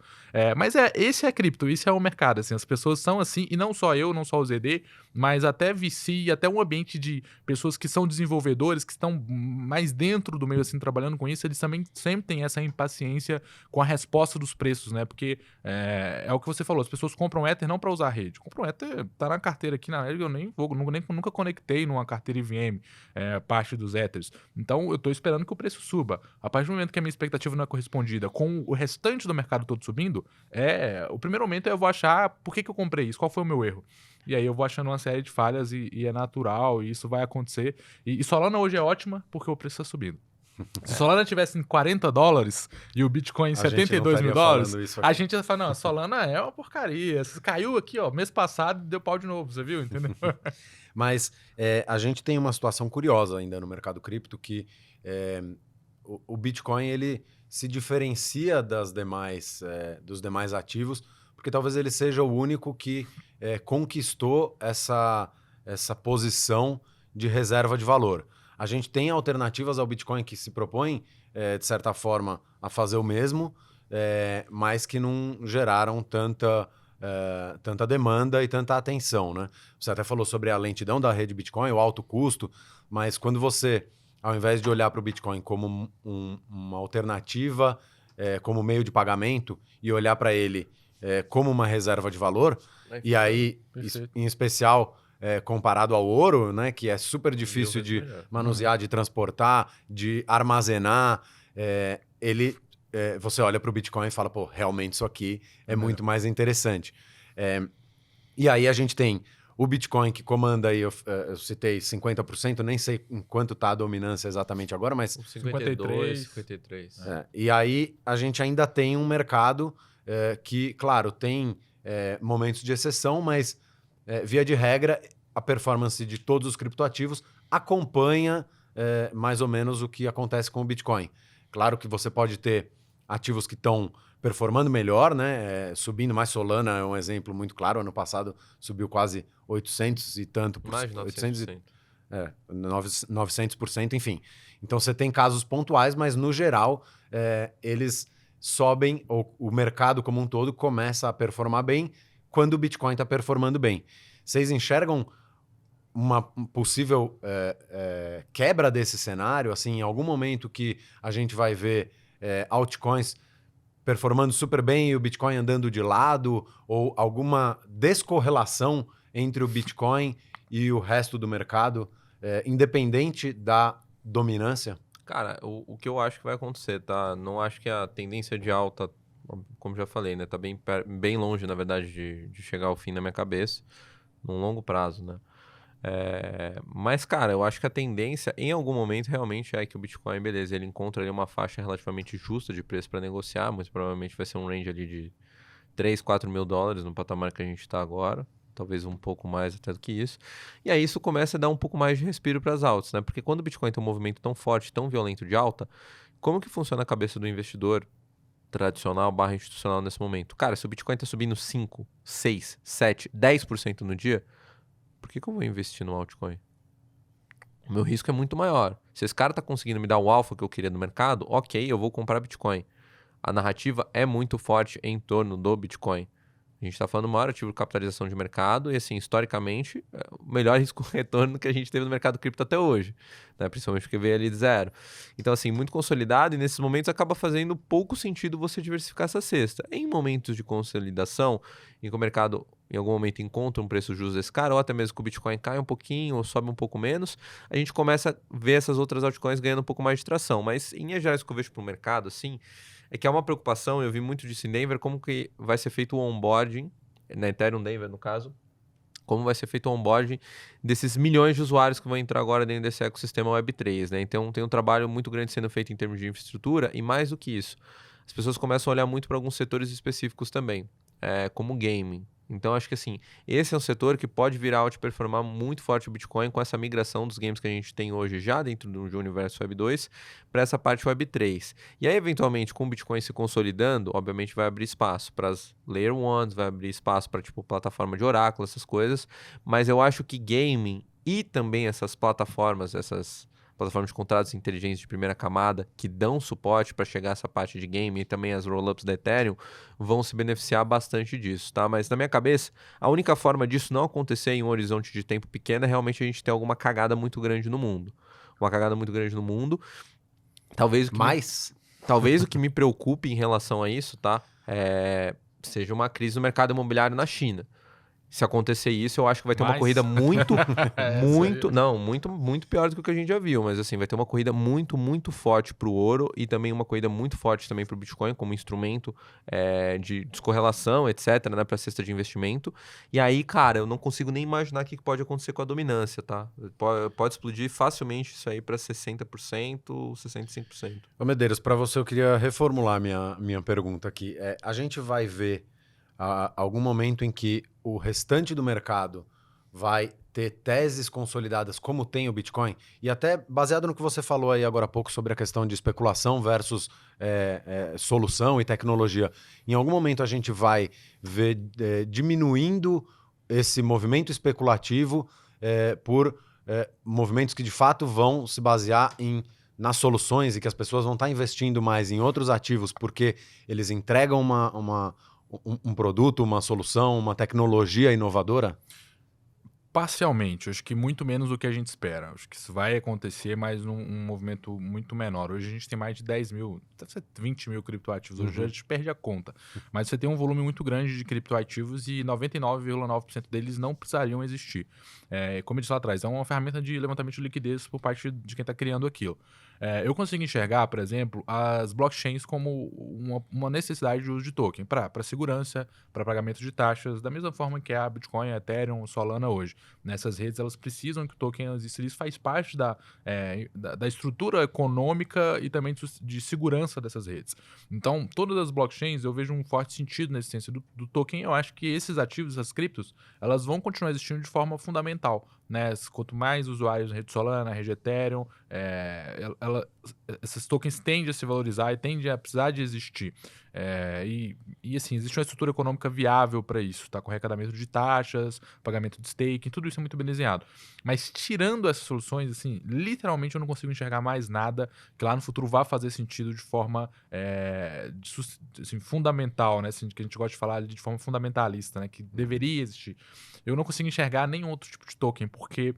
Mas esse é cripto, isso é o mercado, assim, as pessoas são assim, e não só eu, não só o ZD, mas até VC e até um ambiente de pessoas que são desenvolvedores, que estão mais dentro do meio, assim, trabalhando com isso, eles também sempre têm essa impaciência com a resposta dos preços, né? Porque é o que você falou, as pessoas compram Ether não para usar a rede, compram Ether, tá na carteira aqui na rede, eu nunca conectei numa carteira IVM, parte dos Ethers. Então eu tô esperando que o preço suba. A partir do momento que a minha expectativa não é correspondida com o restante do mercado todo subindo, o primeiro momento eu vou achar por que eu comprei isso, qual foi o meu erro. E aí eu vou achando uma série de falhas e é natural, e isso vai acontecer. E Solana hoje é ótima porque o preço está subindo. Se Solana tivesse em $40 e o Bitcoin em $72.000, a gente ia falar, não, a Solana é uma porcaria. Caiu aqui, ó, mês passado deu pau de novo, você viu? Entendeu? Mas a gente tem uma situação curiosa ainda no mercado cripto que o Bitcoin ele se diferencia dos demais ativos, porque talvez ele seja o único que conquistou essa posição de reserva de valor. A gente tem alternativas ao Bitcoin que se propõem, de certa forma, a fazer o mesmo, mas que não geraram tanta demanda e tanta atenção, né? Você até falou sobre a lentidão da rede Bitcoin, o alto custo, mas quando você, ao invés de olhar para o Bitcoin como uma alternativa, como meio de pagamento, e olhar para ele como uma reserva de valor, e aí, em especial, comparado ao ouro, né, que é super difícil de manusear, de transportar, de armazenar, você olha para o Bitcoin e fala, pô, realmente isso aqui é muito mais interessante. E aí a gente tem o Bitcoin que comanda aí, eu citei 50%, nem sei em quanto está a dominância exatamente agora, mas... 53. E aí a gente ainda tem um mercado que, claro, tem momentos de exceção, mas via de regra, a performance de todos os criptoativos acompanha mais ou menos o que acontece com o Bitcoin. Claro que você pode ter ativos que estão performando melhor, né? Subindo mais. Solana é um exemplo muito claro. Ano passado subiu quase 800 e tanto por cento. Mais de 900%. 900%, enfim. Então você tem casos pontuais, mas no geral eles sobem, ou o mercado como um todo começa a performar bem quando o Bitcoin está performando bem. Vocês enxergam uma possível quebra desse cenário? Assim, em algum momento que a gente vai ver altcoins performando super bem e o Bitcoin andando de lado, ou alguma descorrelação entre o Bitcoin e o resto do mercado, independente da dominância? Cara, o que eu acho que vai acontecer, tá? Não acho que a tendência de alta, como já falei, né? Tá bem longe, na verdade, de chegar ao fim na minha cabeça, num longo prazo, né? Mas, cara, eu acho que a tendência, em algum momento, realmente é que o Bitcoin, beleza, ele encontra ali uma faixa relativamente justa de preço para negociar, muito provavelmente vai ser um range ali de 3, 4 mil dólares no patamar que a gente está agora, talvez um pouco mais até do que isso. E aí isso começa a dar um pouco mais de respiro para as altas, né? Porque quando o Bitcoin tem um movimento tão forte, tão violento de alta, como que funciona a cabeça do investidor tradicional / institucional nesse momento? Cara, se o Bitcoin está subindo 5, 6, 7, 10% no dia, por que eu vou investir no altcoin? O meu risco é muito maior. Se esse cara está conseguindo me dar o alfa que eu queria no mercado, ok, eu vou comprar Bitcoin. A narrativa é muito forte em torno do Bitcoin. A gente está falando do maior ativo de capitalização de mercado e, assim, historicamente, é o melhor risco-retorno que a gente teve no mercado cripto até hoje, né? Principalmente porque veio ali de zero. Então, assim, muito consolidado e nesses momentos acaba fazendo pouco sentido você diversificar essa cesta. Em momentos de consolidação, em que o mercado, em algum momento, encontra um preço justo desse cara, ou até mesmo que o Bitcoin cai um pouquinho ou sobe um pouco menos, a gente começa a ver essas outras altcoins ganhando um pouco mais de tração. Mas, em gerais, que eu vejo para o mercado, assim, é que há uma preocupação, eu vi muito disso em Denver, como que vai ser feito o onboarding, na Ethereum Denver no caso, como vai ser feito o onboarding desses milhões de usuários que vão entrar agora dentro desse ecossistema Web3, né? Então tem um trabalho muito grande sendo feito em termos de infraestrutura e mais do que isso, as pessoas começam a olhar muito para alguns setores específicos também, como gaming. Então, acho que assim, esse é um setor que pode virar outperformar muito forte o Bitcoin com essa migração dos games que a gente tem hoje já dentro do universo Web 2 para essa parte Web 3. E aí, eventualmente, com o Bitcoin se consolidando, obviamente vai abrir espaço para as Layer 1s, vai abrir espaço para tipo plataforma de Oracle, essas coisas, mas eu acho que gaming e também essas plataformas de contratos inteligentes de primeira camada que dão suporte para chegar a essa parte de game e também as rollups da Ethereum vão se beneficiar bastante disso, tá? Mas na minha cabeça, a única forma disso não acontecer em um horizonte de tempo pequeno é realmente a gente ter alguma cagada muito grande no mundo. Uma cagada muito grande no mundo. Talvez o que me preocupe em relação a isso, tá? Seja uma crise no mercado imobiliário na China. Se acontecer isso, eu acho que vai ter uma corrida muito pior do que o que a gente já viu. Mas assim, vai ter uma corrida muito forte pro ouro e também uma corrida muito forte também pro Bitcoin como instrumento de descorrelação, etc, né, pra cesta de investimento. E aí, cara, eu não consigo nem imaginar o que pode acontecer com a dominância, tá? Pode explodir facilmente isso aí pra 60%, 65%. Ô Medeiros, para você eu queria reformular minha pergunta aqui. A gente vai ver algum momento em que o restante do mercado vai ter teses consolidadas como tem o Bitcoin? E até baseado no que você falou aí agora há pouco sobre a questão de especulação versus solução e tecnologia, em algum momento a gente vai ver diminuindo esse movimento especulativo por movimentos que de fato vão se basear nas soluções e que as pessoas vão estar investindo mais em outros ativos porque eles entregam um produto, uma solução, uma tecnologia inovadora? Parcialmente, acho que muito menos do que a gente espera. Acho que isso vai acontecer, mas num movimento muito menor. Hoje a gente tem mais de 10 mil, deve ser 20 mil criptoativos. Hoje a gente perde a conta. Mas você tem um volume muito grande de criptoativos e 99,9% deles não precisariam existir. Como eu disse lá atrás, é uma ferramenta de levantamento de liquidez por parte de quem está criando aquilo. Eu consigo enxergar, por exemplo, as blockchains como uma necessidade de uso de token para segurança, para pagamento de taxas, da mesma forma que a Bitcoin, a Ethereum, Solana hoje. Nessas redes, elas precisam que o token exista. Isso faz parte da estrutura econômica e também de segurança dessas redes. Então, todas as blockchains, eu vejo um forte sentido na existência do token. Eu acho que esses ativos, essas criptos, elas vão continuar existindo de forma fundamental. Né? Quanto mais usuários na rede Solana, na rede Ethereum, esses tokens tendem a se valorizar e tendem a precisar de existir. E assim, existe uma estrutura econômica viável para isso, tá? Com arrecadamento de taxas, pagamento de staking, tudo isso é muito bem desenhado. Mas tirando essas soluções, assim, literalmente eu não consigo enxergar mais nada que lá no futuro vá fazer sentido de forma assim, fundamental, né? Assim, que a gente gosta de falar de forma fundamentalista, né? Que deveria existir. Eu não consigo enxergar nenhum outro tipo de token, porque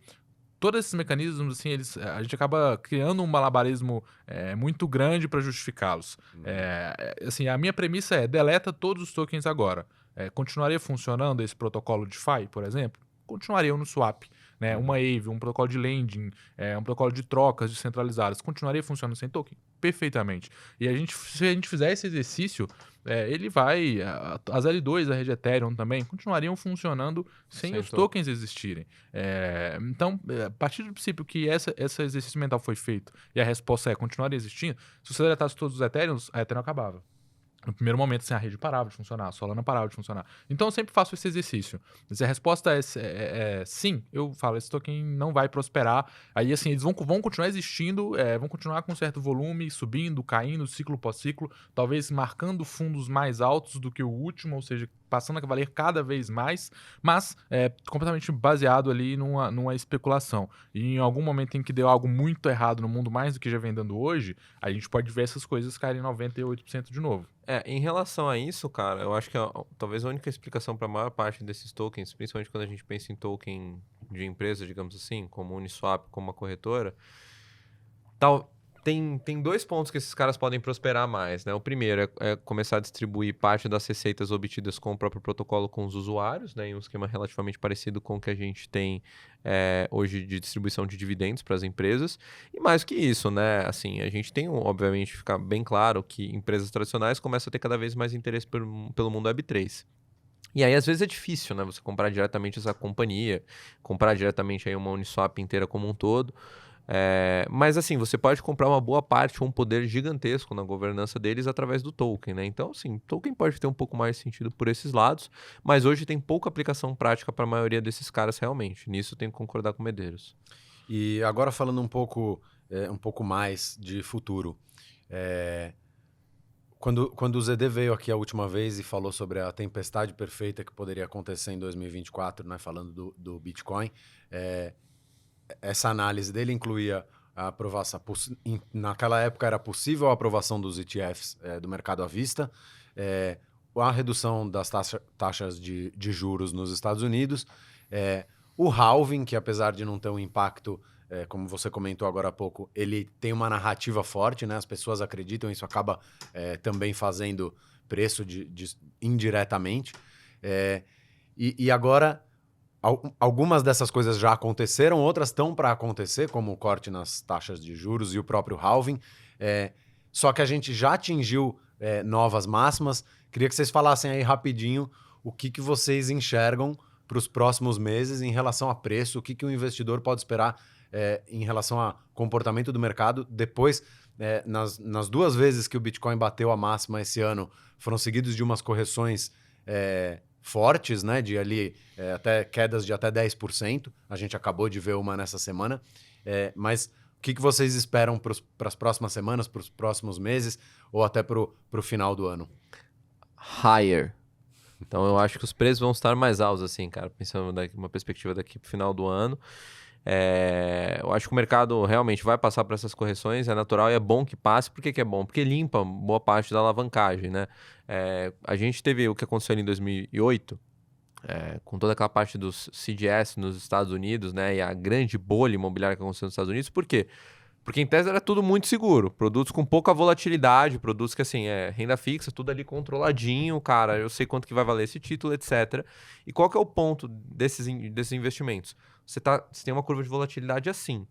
todos esses mecanismos, assim, a gente acaba criando um malabarismo muito grande para justificá-los. Assim, a minha premissa deleta todos os tokens agora. Continuaria funcionando esse protocolo DeFi, por exemplo? Continuariam no swap. Né? Uma Aave, um protocolo de lending, um protocolo de trocas descentralizadas, continuaria funcionando sem token? Perfeitamente. E se a gente fizer esse exercício, ele vai... As L2, a rede Ethereum também, continuariam funcionando sem os tokens existirem. Então, a partir do princípio que esse exercício mental foi feito e a resposta continuaria existindo, se você deletasse todos os Ethereums, a Ethereum acabava. No primeiro momento, assim, a rede parava de funcionar, a Solana parava de funcionar. Então, eu sempre faço esse exercício. Se a resposta é sim, eu falo, esse token não vai prosperar. Aí, assim, eles vão continuar existindo, vão continuar com um certo volume, subindo, caindo, ciclo pós ciclo, talvez marcando fundos mais altos do que o último, ou seja, passando a valer cada vez mais, mas completamente baseado ali numa especulação. E em algum momento em que deu algo muito errado no mundo, mais do que já vem dando hoje, a gente pode ver essas coisas caírem 98% de novo. Em relação a isso, cara, eu acho que talvez a única explicação para a maior parte desses tokens, principalmente quando a gente pensa em token de empresa, digamos assim, como Uniswap, como uma corretora, tem dois pontos que esses caras podem prosperar mais, né? O primeiro é começar a distribuir parte das receitas obtidas com o próprio protocolo com os usuários, né? Em um esquema relativamente parecido com o que a gente tem hoje de distribuição de dividendos para as empresas. E mais que isso, né? Assim, a gente tem, obviamente, ficar bem claro que empresas tradicionais começam a ter cada vez mais interesse pelo mundo Web3. E aí, às vezes, é difícil, né? Você comprar diretamente essa companhia, comprar diretamente aí uma Uniswap inteira como um todo. Mas assim, você pode comprar uma boa parte, um poder gigantesco na governança deles através do token, né? Então, assim, token pode ter um pouco mais sentido por esses lados, mas hoje tem pouca aplicação prática para a maioria desses caras realmente. Nisso eu tenho que concordar com o Medeiros. E agora falando um pouco mais de futuro. Quando o ZD veio aqui a última vez e falou sobre a tempestade perfeita que poderia acontecer em 2024, né, falando do Bitcoin, essa análise dele incluía a aprovação. Naquela época era possível a aprovação dos ETFs do mercado à vista, a redução das taxas de juros nos Estados Unidos, o halving, que apesar de não ter um impacto, como você comentou agora há pouco, ele tem uma narrativa forte, né? As pessoas acreditam, isso acaba também fazendo preço indiretamente. E agora, algumas dessas coisas já aconteceram, outras estão para acontecer, como o corte nas taxas de juros e o próprio halving. Só que a gente já atingiu novas máximas. Queria que vocês falassem aí rapidinho o que vocês enxergam para os próximos meses em relação a preço, o que o investidor pode esperar em relação a comportamento do mercado. Depois, nas 2 vezes que o Bitcoin bateu a máxima esse ano, foram seguidos de umas correções fortes, né, de ali até quedas de até 10%. A gente acabou de ver uma nessa semana. Mas o que vocês esperam para as próximas semanas, para os próximos meses ou até para o final do ano? Higher. Então eu acho que os preços vão estar mais altos, assim, cara, pensando uma perspectiva daqui para o final do ano. Eu acho que o mercado realmente vai passar por essas correções, é natural e é bom que passe. Por que é bom? Porque limpa boa parte da alavancagem, né? A gente teve o que aconteceu ali em 2008, com toda aquela parte dos CDS nos Estados Unidos, né? E a grande bolha imobiliária que aconteceu nos Estados Unidos. Por quê? Porque em tese era tudo muito seguro, produtos com pouca volatilidade, produtos que assim, renda fixa, tudo ali controladinho, cara, eu sei quanto que vai valer esse título, etc. E qual que é o ponto desses investimentos? Você tem uma curva de volatilidade assim,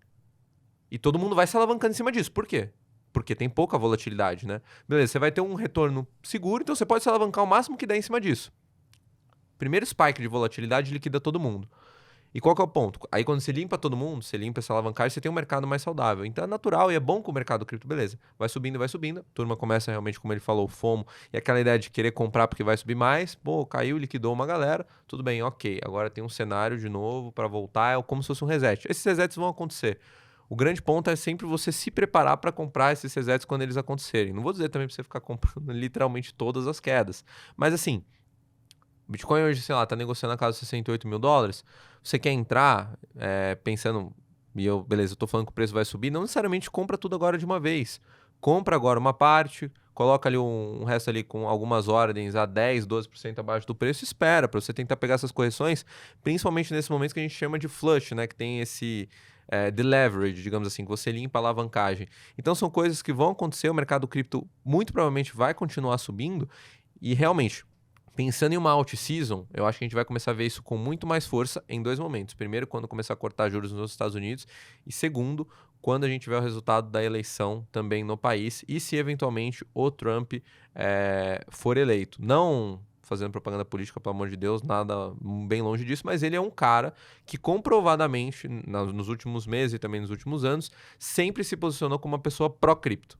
e todo mundo vai se alavancando em cima disso. Por quê? Porque tem pouca volatilidade, né? Beleza, você vai ter um retorno seguro, então você pode se alavancar o máximo que der em cima disso. Primeiro spike de volatilidade liquida todo mundo. E qual que é o ponto? Aí quando você limpa todo mundo, você limpa essa alavancagem, você tem um mercado mais saudável. Então é natural e é bom com o mercado cripto, beleza. Vai subindo, a turma começa realmente, como ele falou, o FOMO, e aquela ideia de querer comprar porque vai subir mais, pô, caiu, liquidou uma galera, tudo bem, ok. Agora tem um cenário de novo para voltar, é como se fosse um reset. Esses resets vão acontecer. O grande ponto é sempre você se preparar para comprar esses resets quando eles acontecerem. Não vou dizer também para você ficar comprando literalmente todas as quedas, mas assim, Bitcoin hoje, sei lá, tá negociando a casa de $68 mil. Você quer entrar pensando, beleza, eu tô falando que o preço vai subir, não necessariamente compra tudo agora de uma vez. Compra agora uma parte, coloca ali um resto ali com algumas ordens a 10, 12% abaixo do preço, espera para você tentar pegar essas correções, principalmente nesse momento que a gente chama de flush, né, que tem esse deleverage, digamos assim, que você limpa a alavancagem. Então são coisas que vão acontecer, o mercado cripto muito provavelmente vai continuar subindo e realmente, pensando em uma alt-season, eu acho que a gente vai começar a ver isso com muito mais força em 2 momentos. Primeiro, quando começar a cortar juros nos Estados Unidos. E segundo, quando a gente tiver o resultado da eleição também no país. E se eventualmente o Trump for eleito. Não fazendo propaganda política, pelo amor de Deus, nada bem longe disso. Mas ele é um cara que comprovadamente, nos últimos meses e também nos últimos anos, sempre se posicionou como uma pessoa pró-cripto.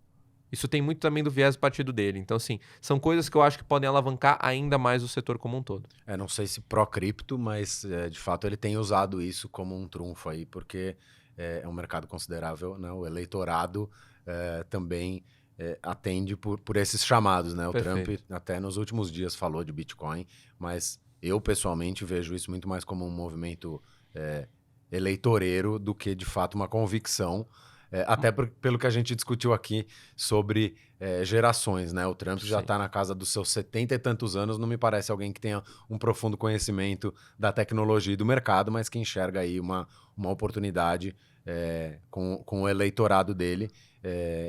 Isso tem muito também do viés do partido dele. Então, assim, são coisas que eu acho que podem alavancar ainda mais o setor como um todo. Não sei se pró-cripto, mas de fato ele tem usado isso como um trunfo aí, porque é um mercado considerável, né? O eleitorado também atende por esses chamados, né? O Perfeito. Trump até nos últimos dias falou de Bitcoin, mas eu pessoalmente vejo isso muito mais como um movimento eleitoreiro do que de fato uma convicção. Até pelo que a gente discutiu aqui sobre gerações, né? O Trump já está na casa dos seus 70 e tantos anos, não me parece alguém que tenha um profundo conhecimento da tecnologia e do mercado, mas que enxerga aí uma oportunidade com o eleitorado dele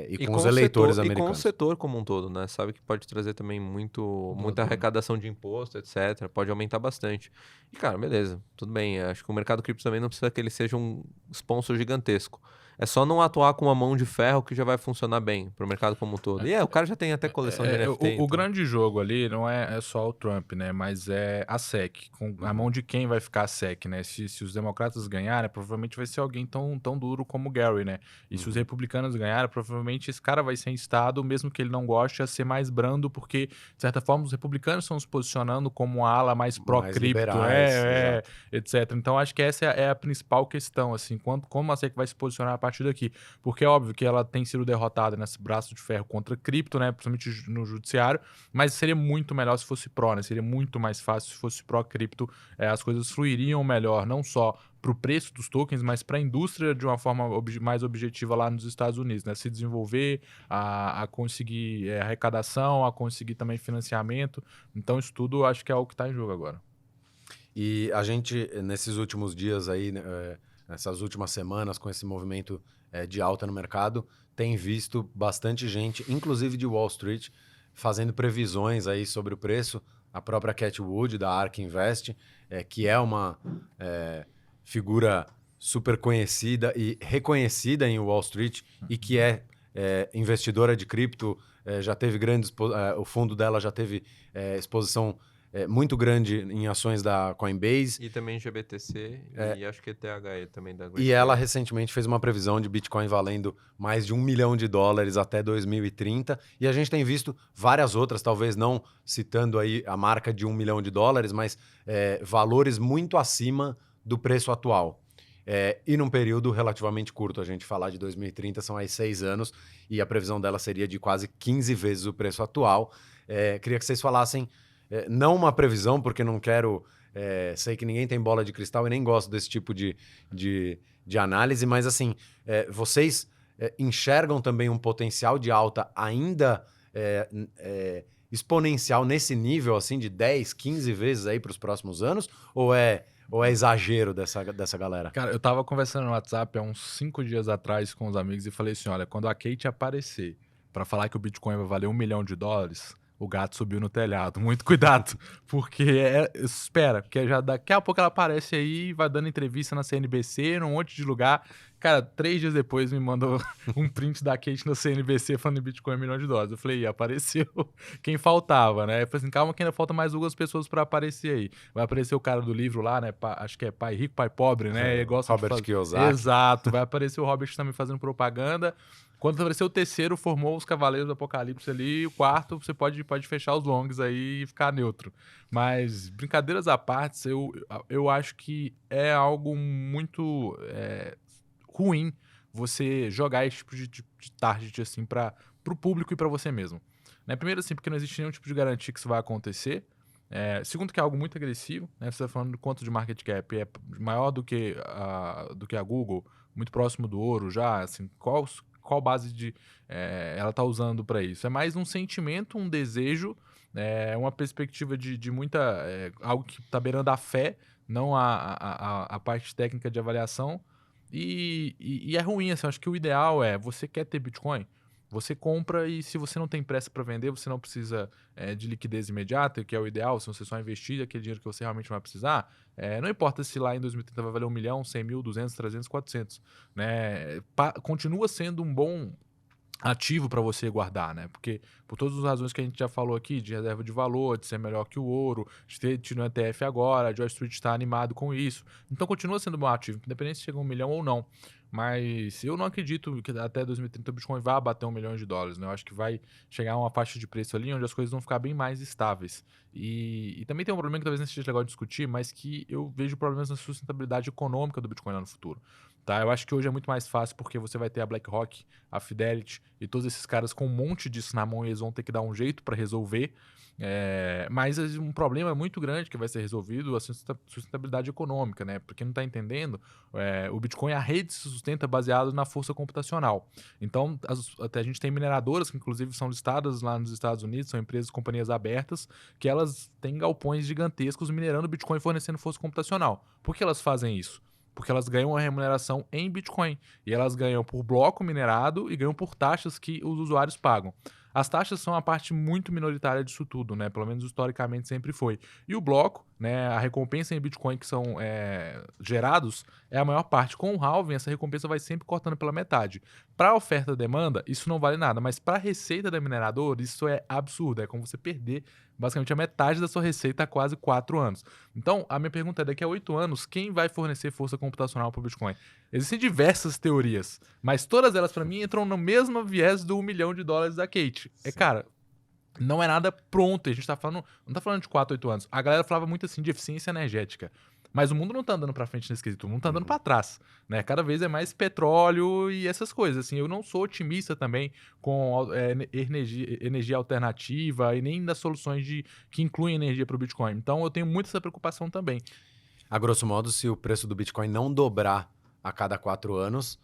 e com os eleitores americanos. E com o setor como um todo, né? Sabe que pode trazer também muita arrecadação de imposto, etc. Pode aumentar bastante. E, cara, beleza, tudo bem. Acho que o mercado cripto também não precisa que ele seja um sponsor gigantesco. É só não atuar com uma mão de ferro que já vai funcionar bem pro mercado como um todo. E o cara já tem até coleção de NFT. O então. grande jogo ali não é só o Trump, né? Mas é a SEC. Com a mão de quem vai ficar a SEC, né? Se os democratas ganharem, provavelmente vai ser alguém tão duro como o Gary, né? E se os republicanos ganharem, provavelmente esse cara vai ser instado, mesmo que ele não goste, a ser mais brando, porque, de certa forma, os republicanos estão se posicionando como a ala mais pró-cripto, liberais, etc. Então, acho que essa é a principal questão, assim, como a SEC vai se posicionar a partir daqui. Porque é óbvio que ela tem sido derrotada nesse braço de ferro contra cripto, né? Principalmente no judiciário, mas seria muito melhor se fosse pró, né? Seria muito mais fácil se fosse pró-cripto. As coisas fluiriam melhor, não só para o preço dos tokens, mas para a indústria de uma forma mais objetiva lá nos Estados Unidos, né? Se desenvolver, a conseguir arrecadação, a conseguir também financiamento. Então, isso tudo acho que é o que está em jogo agora. E a gente, nesses últimos dias aí, nessas últimas semanas, com esse movimento de alta no mercado, tem visto bastante gente, inclusive de Wall Street, fazendo previsões aí sobre o preço. A própria Cathie Wood, da ARK Invest, que é uma figura super conhecida e reconhecida em Wall Street e que é investidora de cripto, já teve o fundo dela já teve exposição muito grande em ações da Coinbase. E também GBTC e acho que THE também da E ela recentemente fez uma previsão de Bitcoin valendo mais de $1 milhão até 2030. E a gente tem visto várias outras, talvez não citando aí a marca de $1 milhão, mas valores muito acima do preço atual. E num período relativamente curto, a gente falar de 2030, são aí 6 anos, e a previsão dela seria de quase 15 vezes o preço atual. Queria que vocês falassem, não uma previsão, porque não quero... sei que ninguém tem bola de cristal e nem gosto desse tipo de análise, mas assim, vocês enxergam também um potencial de alta ainda exponencial nesse nível assim de 10, 15 vezes aí para os próximos anos? Ou é exagero dessa galera? Cara, eu tava conversando no WhatsApp há uns 5 dias atrás com os amigos e falei assim, olha, quando a Kate aparecer para falar que o Bitcoin vai valer $1 milhão, o gato subiu no telhado. Muito cuidado, porque espera, porque já daqui a pouco ela aparece aí, vai dando entrevista na CNBC, num monte de lugar. Cara, 3 dias depois me mandou um print da Kate na CNBC falando em Bitcoin $1 milhão. Eu falei, apareceu quem faltava, né? Eu falei assim, calma que ainda falta mais 2 pessoas pra aparecer aí. Vai aparecer o cara do livro lá, né? Acho que é Pai Rico, Pai Pobre, né? Robert Kiyosaki. Exato, vai aparecer o Robert também fazendo propaganda. Quando aparecer o terceiro, formou os Cavaleiros do Apocalipse ali. O quarto, você pode fechar os longs aí e ficar neutro. Mas, brincadeiras à parte, eu acho que é algo muito ruim você jogar esse tipo de target assim para o público e para você mesmo. Né? Primeiro, assim, porque não existe nenhum tipo de garantia que isso vai acontecer. Segundo, que é algo muito agressivo. Né? Você está falando do quanto de market cap é maior do que a Google, muito próximo do ouro já. Assim, qual base ela está usando para isso? É mais um sentimento, um desejo, uma perspectiva de muita... algo que está beirando a fé, não a parte técnica de avaliação. E é ruim, assim, eu acho que o ideal você quer ter Bitcoin, você compra e se você não tem pressa para vender, você não precisa de liquidez imediata, que é o ideal, se você só investir aquele dinheiro que você realmente vai precisar, não importa se lá em 2030 vai valer 1 milhão, 100 mil, 200, 300, 400, né? Continua sendo um bom ativo para você guardar, né? Porque por todas as razões que a gente já falou aqui, de reserva de valor, de ser melhor que o ouro, de ter tido no ETF agora, a Joy Street está animado com isso. Então continua sendo um bom ativo, independente se chega a 1 milhão ou não. Mas eu não acredito que até 2030 o Bitcoin vá bater $1 milhão, né? Eu acho que vai chegar a uma faixa de preço ali onde as coisas vão ficar bem mais estáveis. E também tem um problema que talvez não seja legal de discutir, mas que eu vejo problemas na sustentabilidade econômica do Bitcoin lá no futuro. Tá? Eu acho que hoje é muito mais fácil porque você vai ter a BlackRock, a Fidelity e todos esses caras com um monte disso na mão e eles vão ter que dar um jeito para resolver. Mas um problema muito grande que vai ser resolvido é a sustentabilidade econômica, né? Porque não está entendendo, o Bitcoin, a rede se sustenta baseado na força computacional. Então, até a gente tem mineradoras que inclusive são listadas lá nos Estados Unidos, são empresas, companhias abertas, que elas têm galpões gigantescos minerando Bitcoin e fornecendo força computacional. Por que elas fazem isso? Porque elas ganham uma remuneração em Bitcoin. E elas ganham por bloco minerado e ganham por taxas que os usuários pagam. as taxas são a parte muito minoritária disso tudo, né? Pelo menos historicamente sempre foi. E o bloco, né, a recompensa em Bitcoin que são gerados é a maior parte. Com o halving, essa recompensa vai sempre cortando pela metade. Para oferta e demanda, isso não vale nada, mas para a receita da mineradora, isso é absurdo. É como você perder basicamente a metade da sua receita há quase 4 anos. Então, a minha pergunta é, daqui a 8 anos, quem vai fornecer força computacional para o Bitcoin? Existem diversas teorias, mas todas elas, para mim, entram no mesmo viés do $1 milhão da Kate. Cara, não é nada pronto. A gente tá falando, não tá falando de 4, 8 anos. A galera falava muito assim de eficiência energética. Mas o mundo não tá andando pra frente nesse quesito, o mundo tá andando pra trás, né? Cada vez é mais petróleo e essas coisas, assim. Eu não sou otimista também com energia alternativa e nem das soluções que incluem energia pro Bitcoin. Então eu tenho muito essa preocupação também. A grosso modo, se o preço do Bitcoin não dobrar a cada 4 anos,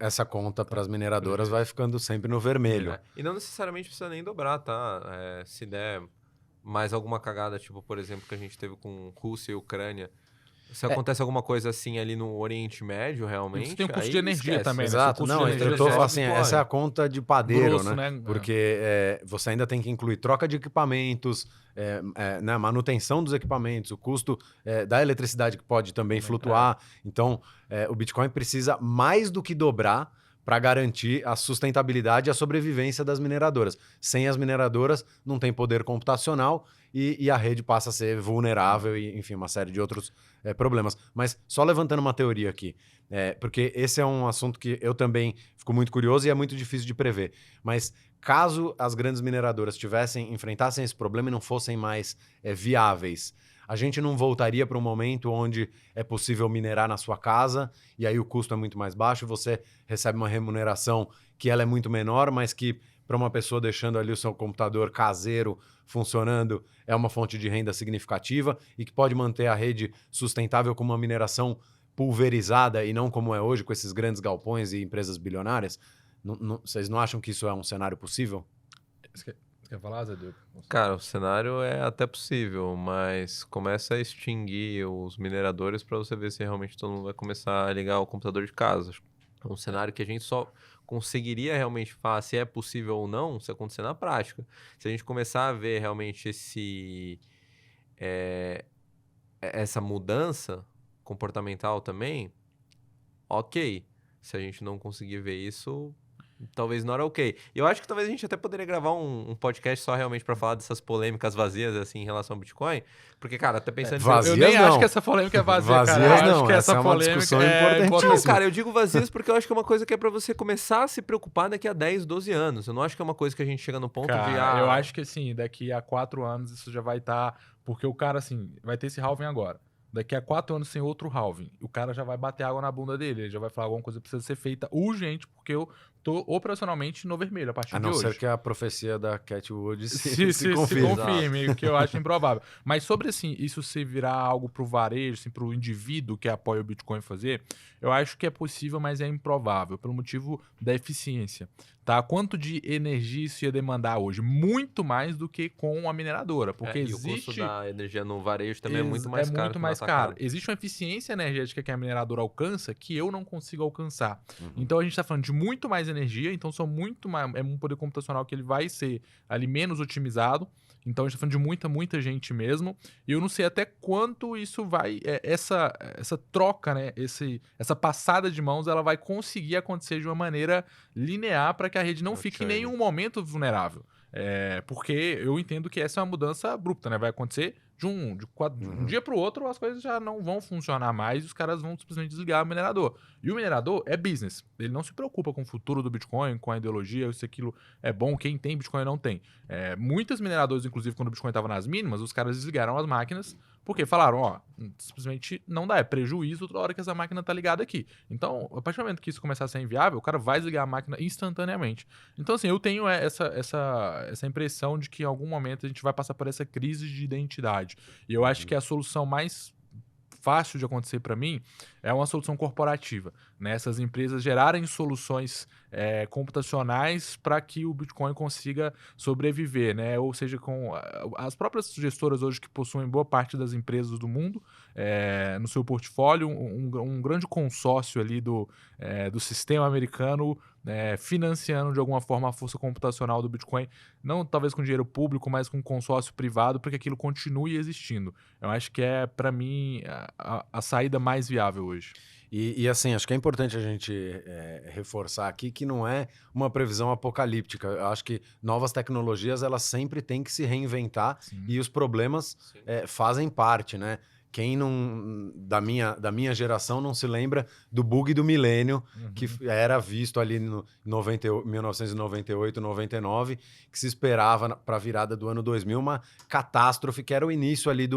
essa conta para as mineradoras vai ficando sempre no vermelho. E não necessariamente precisa nem dobrar, tá? Se der mais alguma cagada, tipo, por exemplo, que a gente teve com Rússia e Ucrânia. Se acontece alguma coisa assim ali no Oriente Médio, realmente... Você tem um custo de energia também, Exato. né? Não, eu tô falando assim, essa é a conta de padeiro, grosso, né? Porque você ainda tem que incluir troca de equipamentos, né? Manutenção dos equipamentos, o custo da eletricidade que pode também flutuar. Então, o Bitcoin precisa mais do que dobrar para garantir a sustentabilidade e a sobrevivência das mineradoras. Sem as mineradoras, não tem poder computacional e a rede passa a ser vulnerável e, enfim, uma série de outros problemas. Mas só levantando uma teoria aqui, porque esse é um assunto que eu também fico muito curioso e é muito difícil de prever. Mas caso as grandes mineradoras enfrentassem esse problema e não fossem mais viáveis, a gente não voltaria para um momento onde é possível minerar na sua casa e aí o custo é muito mais baixo e você recebe uma remuneração que ela é muito menor, mas que para uma pessoa deixando ali o seu computador caseiro funcionando é uma fonte de renda significativa e que pode manter a rede sustentável com uma mineração pulverizada e não como é hoje com esses grandes galpões e empresas bilionárias. Vocês não acham que isso é um cenário possível? Quer falar, Zé Duque? Cara, o cenário é até possível, mas começa a extinguir os mineradores para você ver se realmente todo mundo vai começar a ligar o computador de casa. É um cenário que a gente só conseguiria realmente falar se é possível ou não se acontecer na prática. Se a gente começar a ver realmente essa mudança comportamental também, ok. Se a gente não conseguir ver isso... Talvez não era ok. Eu acho que talvez a gente até poderia gravar um podcast só realmente pra falar dessas polêmicas vazias, assim, em relação ao Bitcoin. Porque, cara, até pensando... Vazias eu nem não. acho que essa polêmica é vazia, Vazias cara. Eu não, acho que essa é uma polêmica discussão importantíssima. Não, cara, eu digo vazias porque eu acho que é uma coisa que é pra você começar a se preocupar daqui a 10, 12 anos. Eu não acho que é uma coisa que a gente chega no ponto cara, eu acho que, assim, daqui a 4 anos isso já vai estar... Porque o cara, assim, vai ter esse halving agora. Daqui a 4 anos sem outro halving. O cara já vai bater água na bunda dele. Ele já vai falar alguma coisa que precisa ser feita urgente, porque eu tô operacionalmente no vermelho a partir de hoje. A não ser que a profecia da Cathie Wood se confirme, o que eu acho improvável. Mas sobre, assim, isso se virar algo pro varejo, assim, pro indivíduo que apoia o Bitcoin fazer, eu acho que é possível, mas é improvável, pelo motivo da eficiência. Tá? Quanto de energia isso ia demandar hoje? Muito mais do que com a mineradora, porque existe... E o custo da energia no varejo também é muito mais caro. É muito mais caro. Existe uma eficiência energética que a mineradora alcança que eu não consigo alcançar. Então a gente está falando de muito mais energia, então são muito mais, é um poder computacional que ele vai ser ali menos otimizado. Então a gente está falando de muita gente mesmo. E eu não sei até quanto isso vai... essa troca, né? Essa passada de mãos, ela vai conseguir acontecer de uma maneira linear para que a rede não fique em nenhum momento vulnerável. Porque eu entendo que essa é uma mudança abrupta, né? Vai acontecer de um dia para o outro, as coisas já não vão funcionar mais e os caras vão simplesmente desligar o minerador. E o minerador é business. Ele não se preocupa com o futuro do Bitcoin, com a ideologia, se aquilo é bom, quem tem Bitcoin não tem. Muitas mineradoras, inclusive, quando o Bitcoin estava nas mínimas, os caras desligaram as máquinas porque falaram, simplesmente não dá, é prejuízo toda hora que essa máquina tá ligada aqui. Então, a partir do momento que isso começar a ser inviável, o cara vai desligar a máquina instantaneamente. Então, assim, eu tenho essa impressão de que em algum momento a gente vai passar por essa crise de identidade. E eu acho que a solução mais fácil de acontecer para mim é uma solução corporativa, né? Essas empresas gerarem soluções computacionais para que o Bitcoin consiga sobreviver, né? Ou seja, com as próprias gestoras hoje que possuem boa parte das empresas do mundo no seu portfólio, um grande consórcio ali do sistema americano financiando de alguma forma a força computacional do Bitcoin, não talvez com dinheiro público, mas com consórcio privado, para que aquilo continue existindo. Eu acho que é, para mim, a saída mais viável hoje. E assim, acho que é importante a gente reforçar aqui que não é uma previsão apocalíptica. Eu acho que novas tecnologias, elas sempre têm que se reinventar. Sim. E os problemas fazem parte, né? Quem não, da minha geração não se lembra do bug do milênio, que era visto ali no 1998, 99, que se esperava para a virada do ano 2000 uma catástrofe, que era o início ali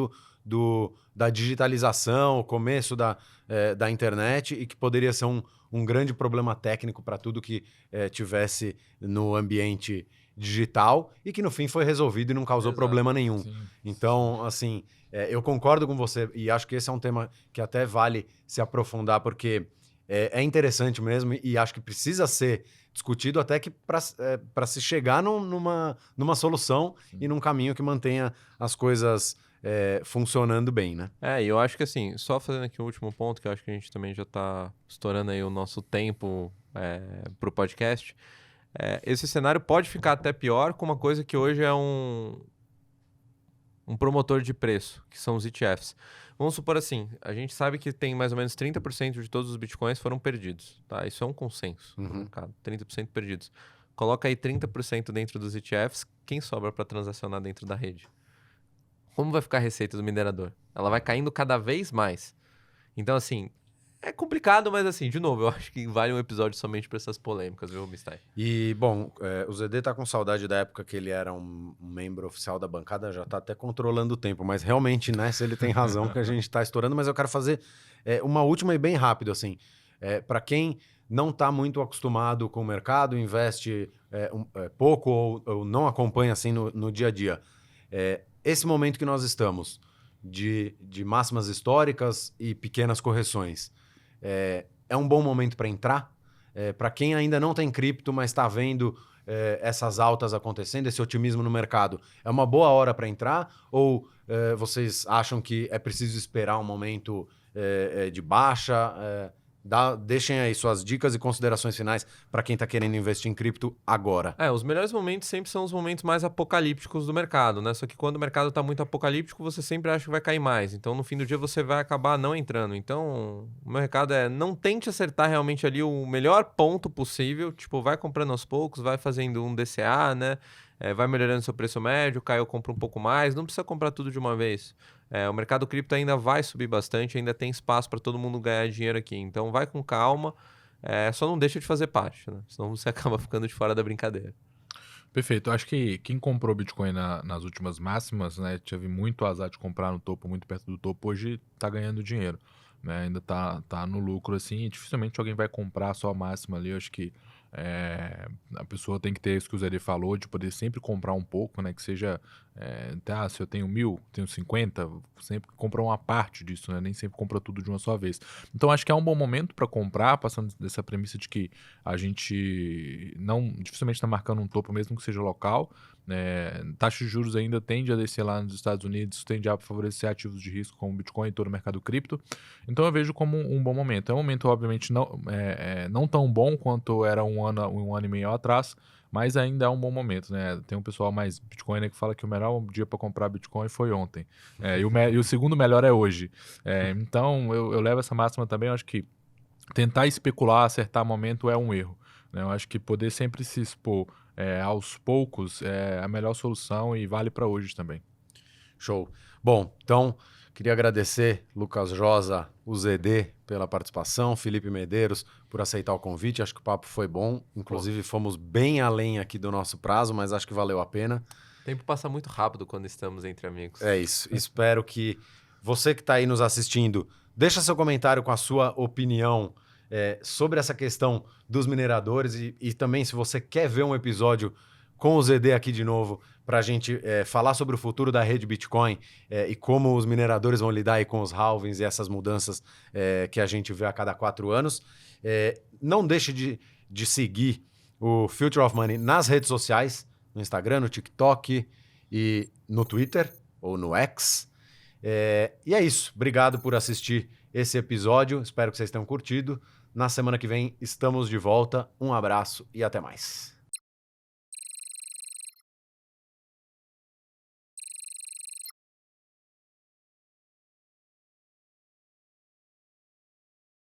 da digitalização, o começo da internet, e que poderia ser um grande problema técnico para tudo que tivesse no ambiente digital, e que no fim foi resolvido e não causou problema nenhum. Sim. Então, assim, eu concordo com você, e acho que esse é um tema que até vale se aprofundar, porque é interessante mesmo, e acho que precisa ser discutido até que para se chegar numa solução e num caminho que mantenha as coisas funcionando bem, né? E eu acho que assim, só fazendo aqui o último ponto, que eu acho que a gente também já tá estourando aí o nosso tempo pro podcast. Esse cenário pode ficar até pior com uma coisa que hoje é um promotor de preço, que são os ETFs. Vamos supor assim, a gente sabe que tem mais ou menos 30% de todos os bitcoins foram perdidos, tá? Isso é um consenso no mercado, 30% perdidos. Coloca aí 30% dentro dos ETFs, quem sobra para transacionar dentro da rede? Como vai ficar a receita do minerador? Ela vai caindo cada vez mais. Então, assim, é complicado, mas assim, de novo, eu acho que vale um episódio somente para essas polêmicas, viu, Mistai? E, bom, o ZD tá com saudade da época que ele era um membro oficial da bancada, já tá até controlando o tempo, mas realmente nessa ele tem razão que a gente tá estourando, mas eu quero fazer uma última e bem rápido, assim. Para quem não tá muito acostumado com o mercado, investe pouco ou não acompanha assim no dia a dia, esse momento que nós estamos, de máximas históricas e pequenas correções, é um bom momento para entrar? Para quem ainda não tem cripto, mas está vendo essas altas acontecendo, esse otimismo no mercado, é uma boa hora para entrar? Ou vocês acham que é preciso esperar um momento de baixa? Deixem aí suas dicas e considerações finais para quem está querendo investir em cripto agora. Os melhores momentos sempre são os momentos mais apocalípticos do mercado, né? Só que quando o mercado está muito apocalíptico, você sempre acha que vai cair mais. Então, no fim do dia, você vai acabar não entrando. Então, o meu recado não tente acertar realmente ali o melhor ponto possível. Tipo, vai comprando aos poucos, vai fazendo um DCA, né? Vai melhorando seu preço médio, caiu, compra um pouco mais. Não precisa comprar tudo de uma vez. O mercado cripto ainda vai subir bastante, ainda tem espaço para todo mundo ganhar dinheiro aqui. Então vai com calma, só não deixa de fazer parte, né? Senão você acaba ficando de fora da brincadeira. Perfeito. Eu acho que quem comprou Bitcoin nas últimas máximas, né, teve muito azar de comprar no topo, muito perto do topo, hoje está ganhando dinheiro, né? Ainda tá no lucro assim, e dificilmente alguém vai comprar só a máxima ali. Eu acho que a pessoa tem que ter isso que o Zé falou, de poder sempre comprar um pouco, né? Que seja, se eu tenho 1.000, tenho 50, sempre compra uma parte disso, né? Nem sempre compra tudo de uma só vez. Então acho que é um bom momento para comprar, passando dessa premissa de que a gente dificilmente está marcando um topo, mesmo que seja local. Taxa de juros ainda tende a descer lá nos Estados Unidos, tende a favorecer ativos de risco como Bitcoin e todo o mercado cripto. Então eu vejo como um bom momento. É um momento, obviamente, não tão bom quanto era um ano e meio atrás, mas ainda é um bom momento, né? Tem um pessoal mais Bitcoin, né, que fala que o melhor dia para comprar Bitcoin foi ontem. E o segundo melhor é hoje. Então eu levo essa máxima também. Eu acho que tentar especular, acertar momento é um erro, né? Eu acho que poder sempre se expor aos poucos é a melhor solução e vale para hoje também. Show. Bom, então queria agradecer Lucas Josa, o ZD, pela participação, Felipe Medeiros por aceitar o convite. Acho que o papo foi bom, inclusive fomos bem além aqui do nosso prazo, mas acho que valeu a pena. O tempo passa muito rápido quando estamos entre amigos. É isso. Espero que você que está aí nos assistindo, deixa seu comentário com a sua opinião sobre essa questão dos mineradores e também se você quer ver um episódio com o ZD aqui de novo para a gente falar sobre o futuro da rede Bitcoin e como os mineradores vão lidar aí com os halvings e essas mudanças que a gente vê a cada 4 anos. Não deixe de seguir o Future of Money nas redes sociais, no Instagram, no TikTok e no Twitter ou no X. E é isso. Obrigado por assistir esse episódio. Espero que vocês tenham curtido. Na semana que vem estamos de volta. Um abraço e até mais.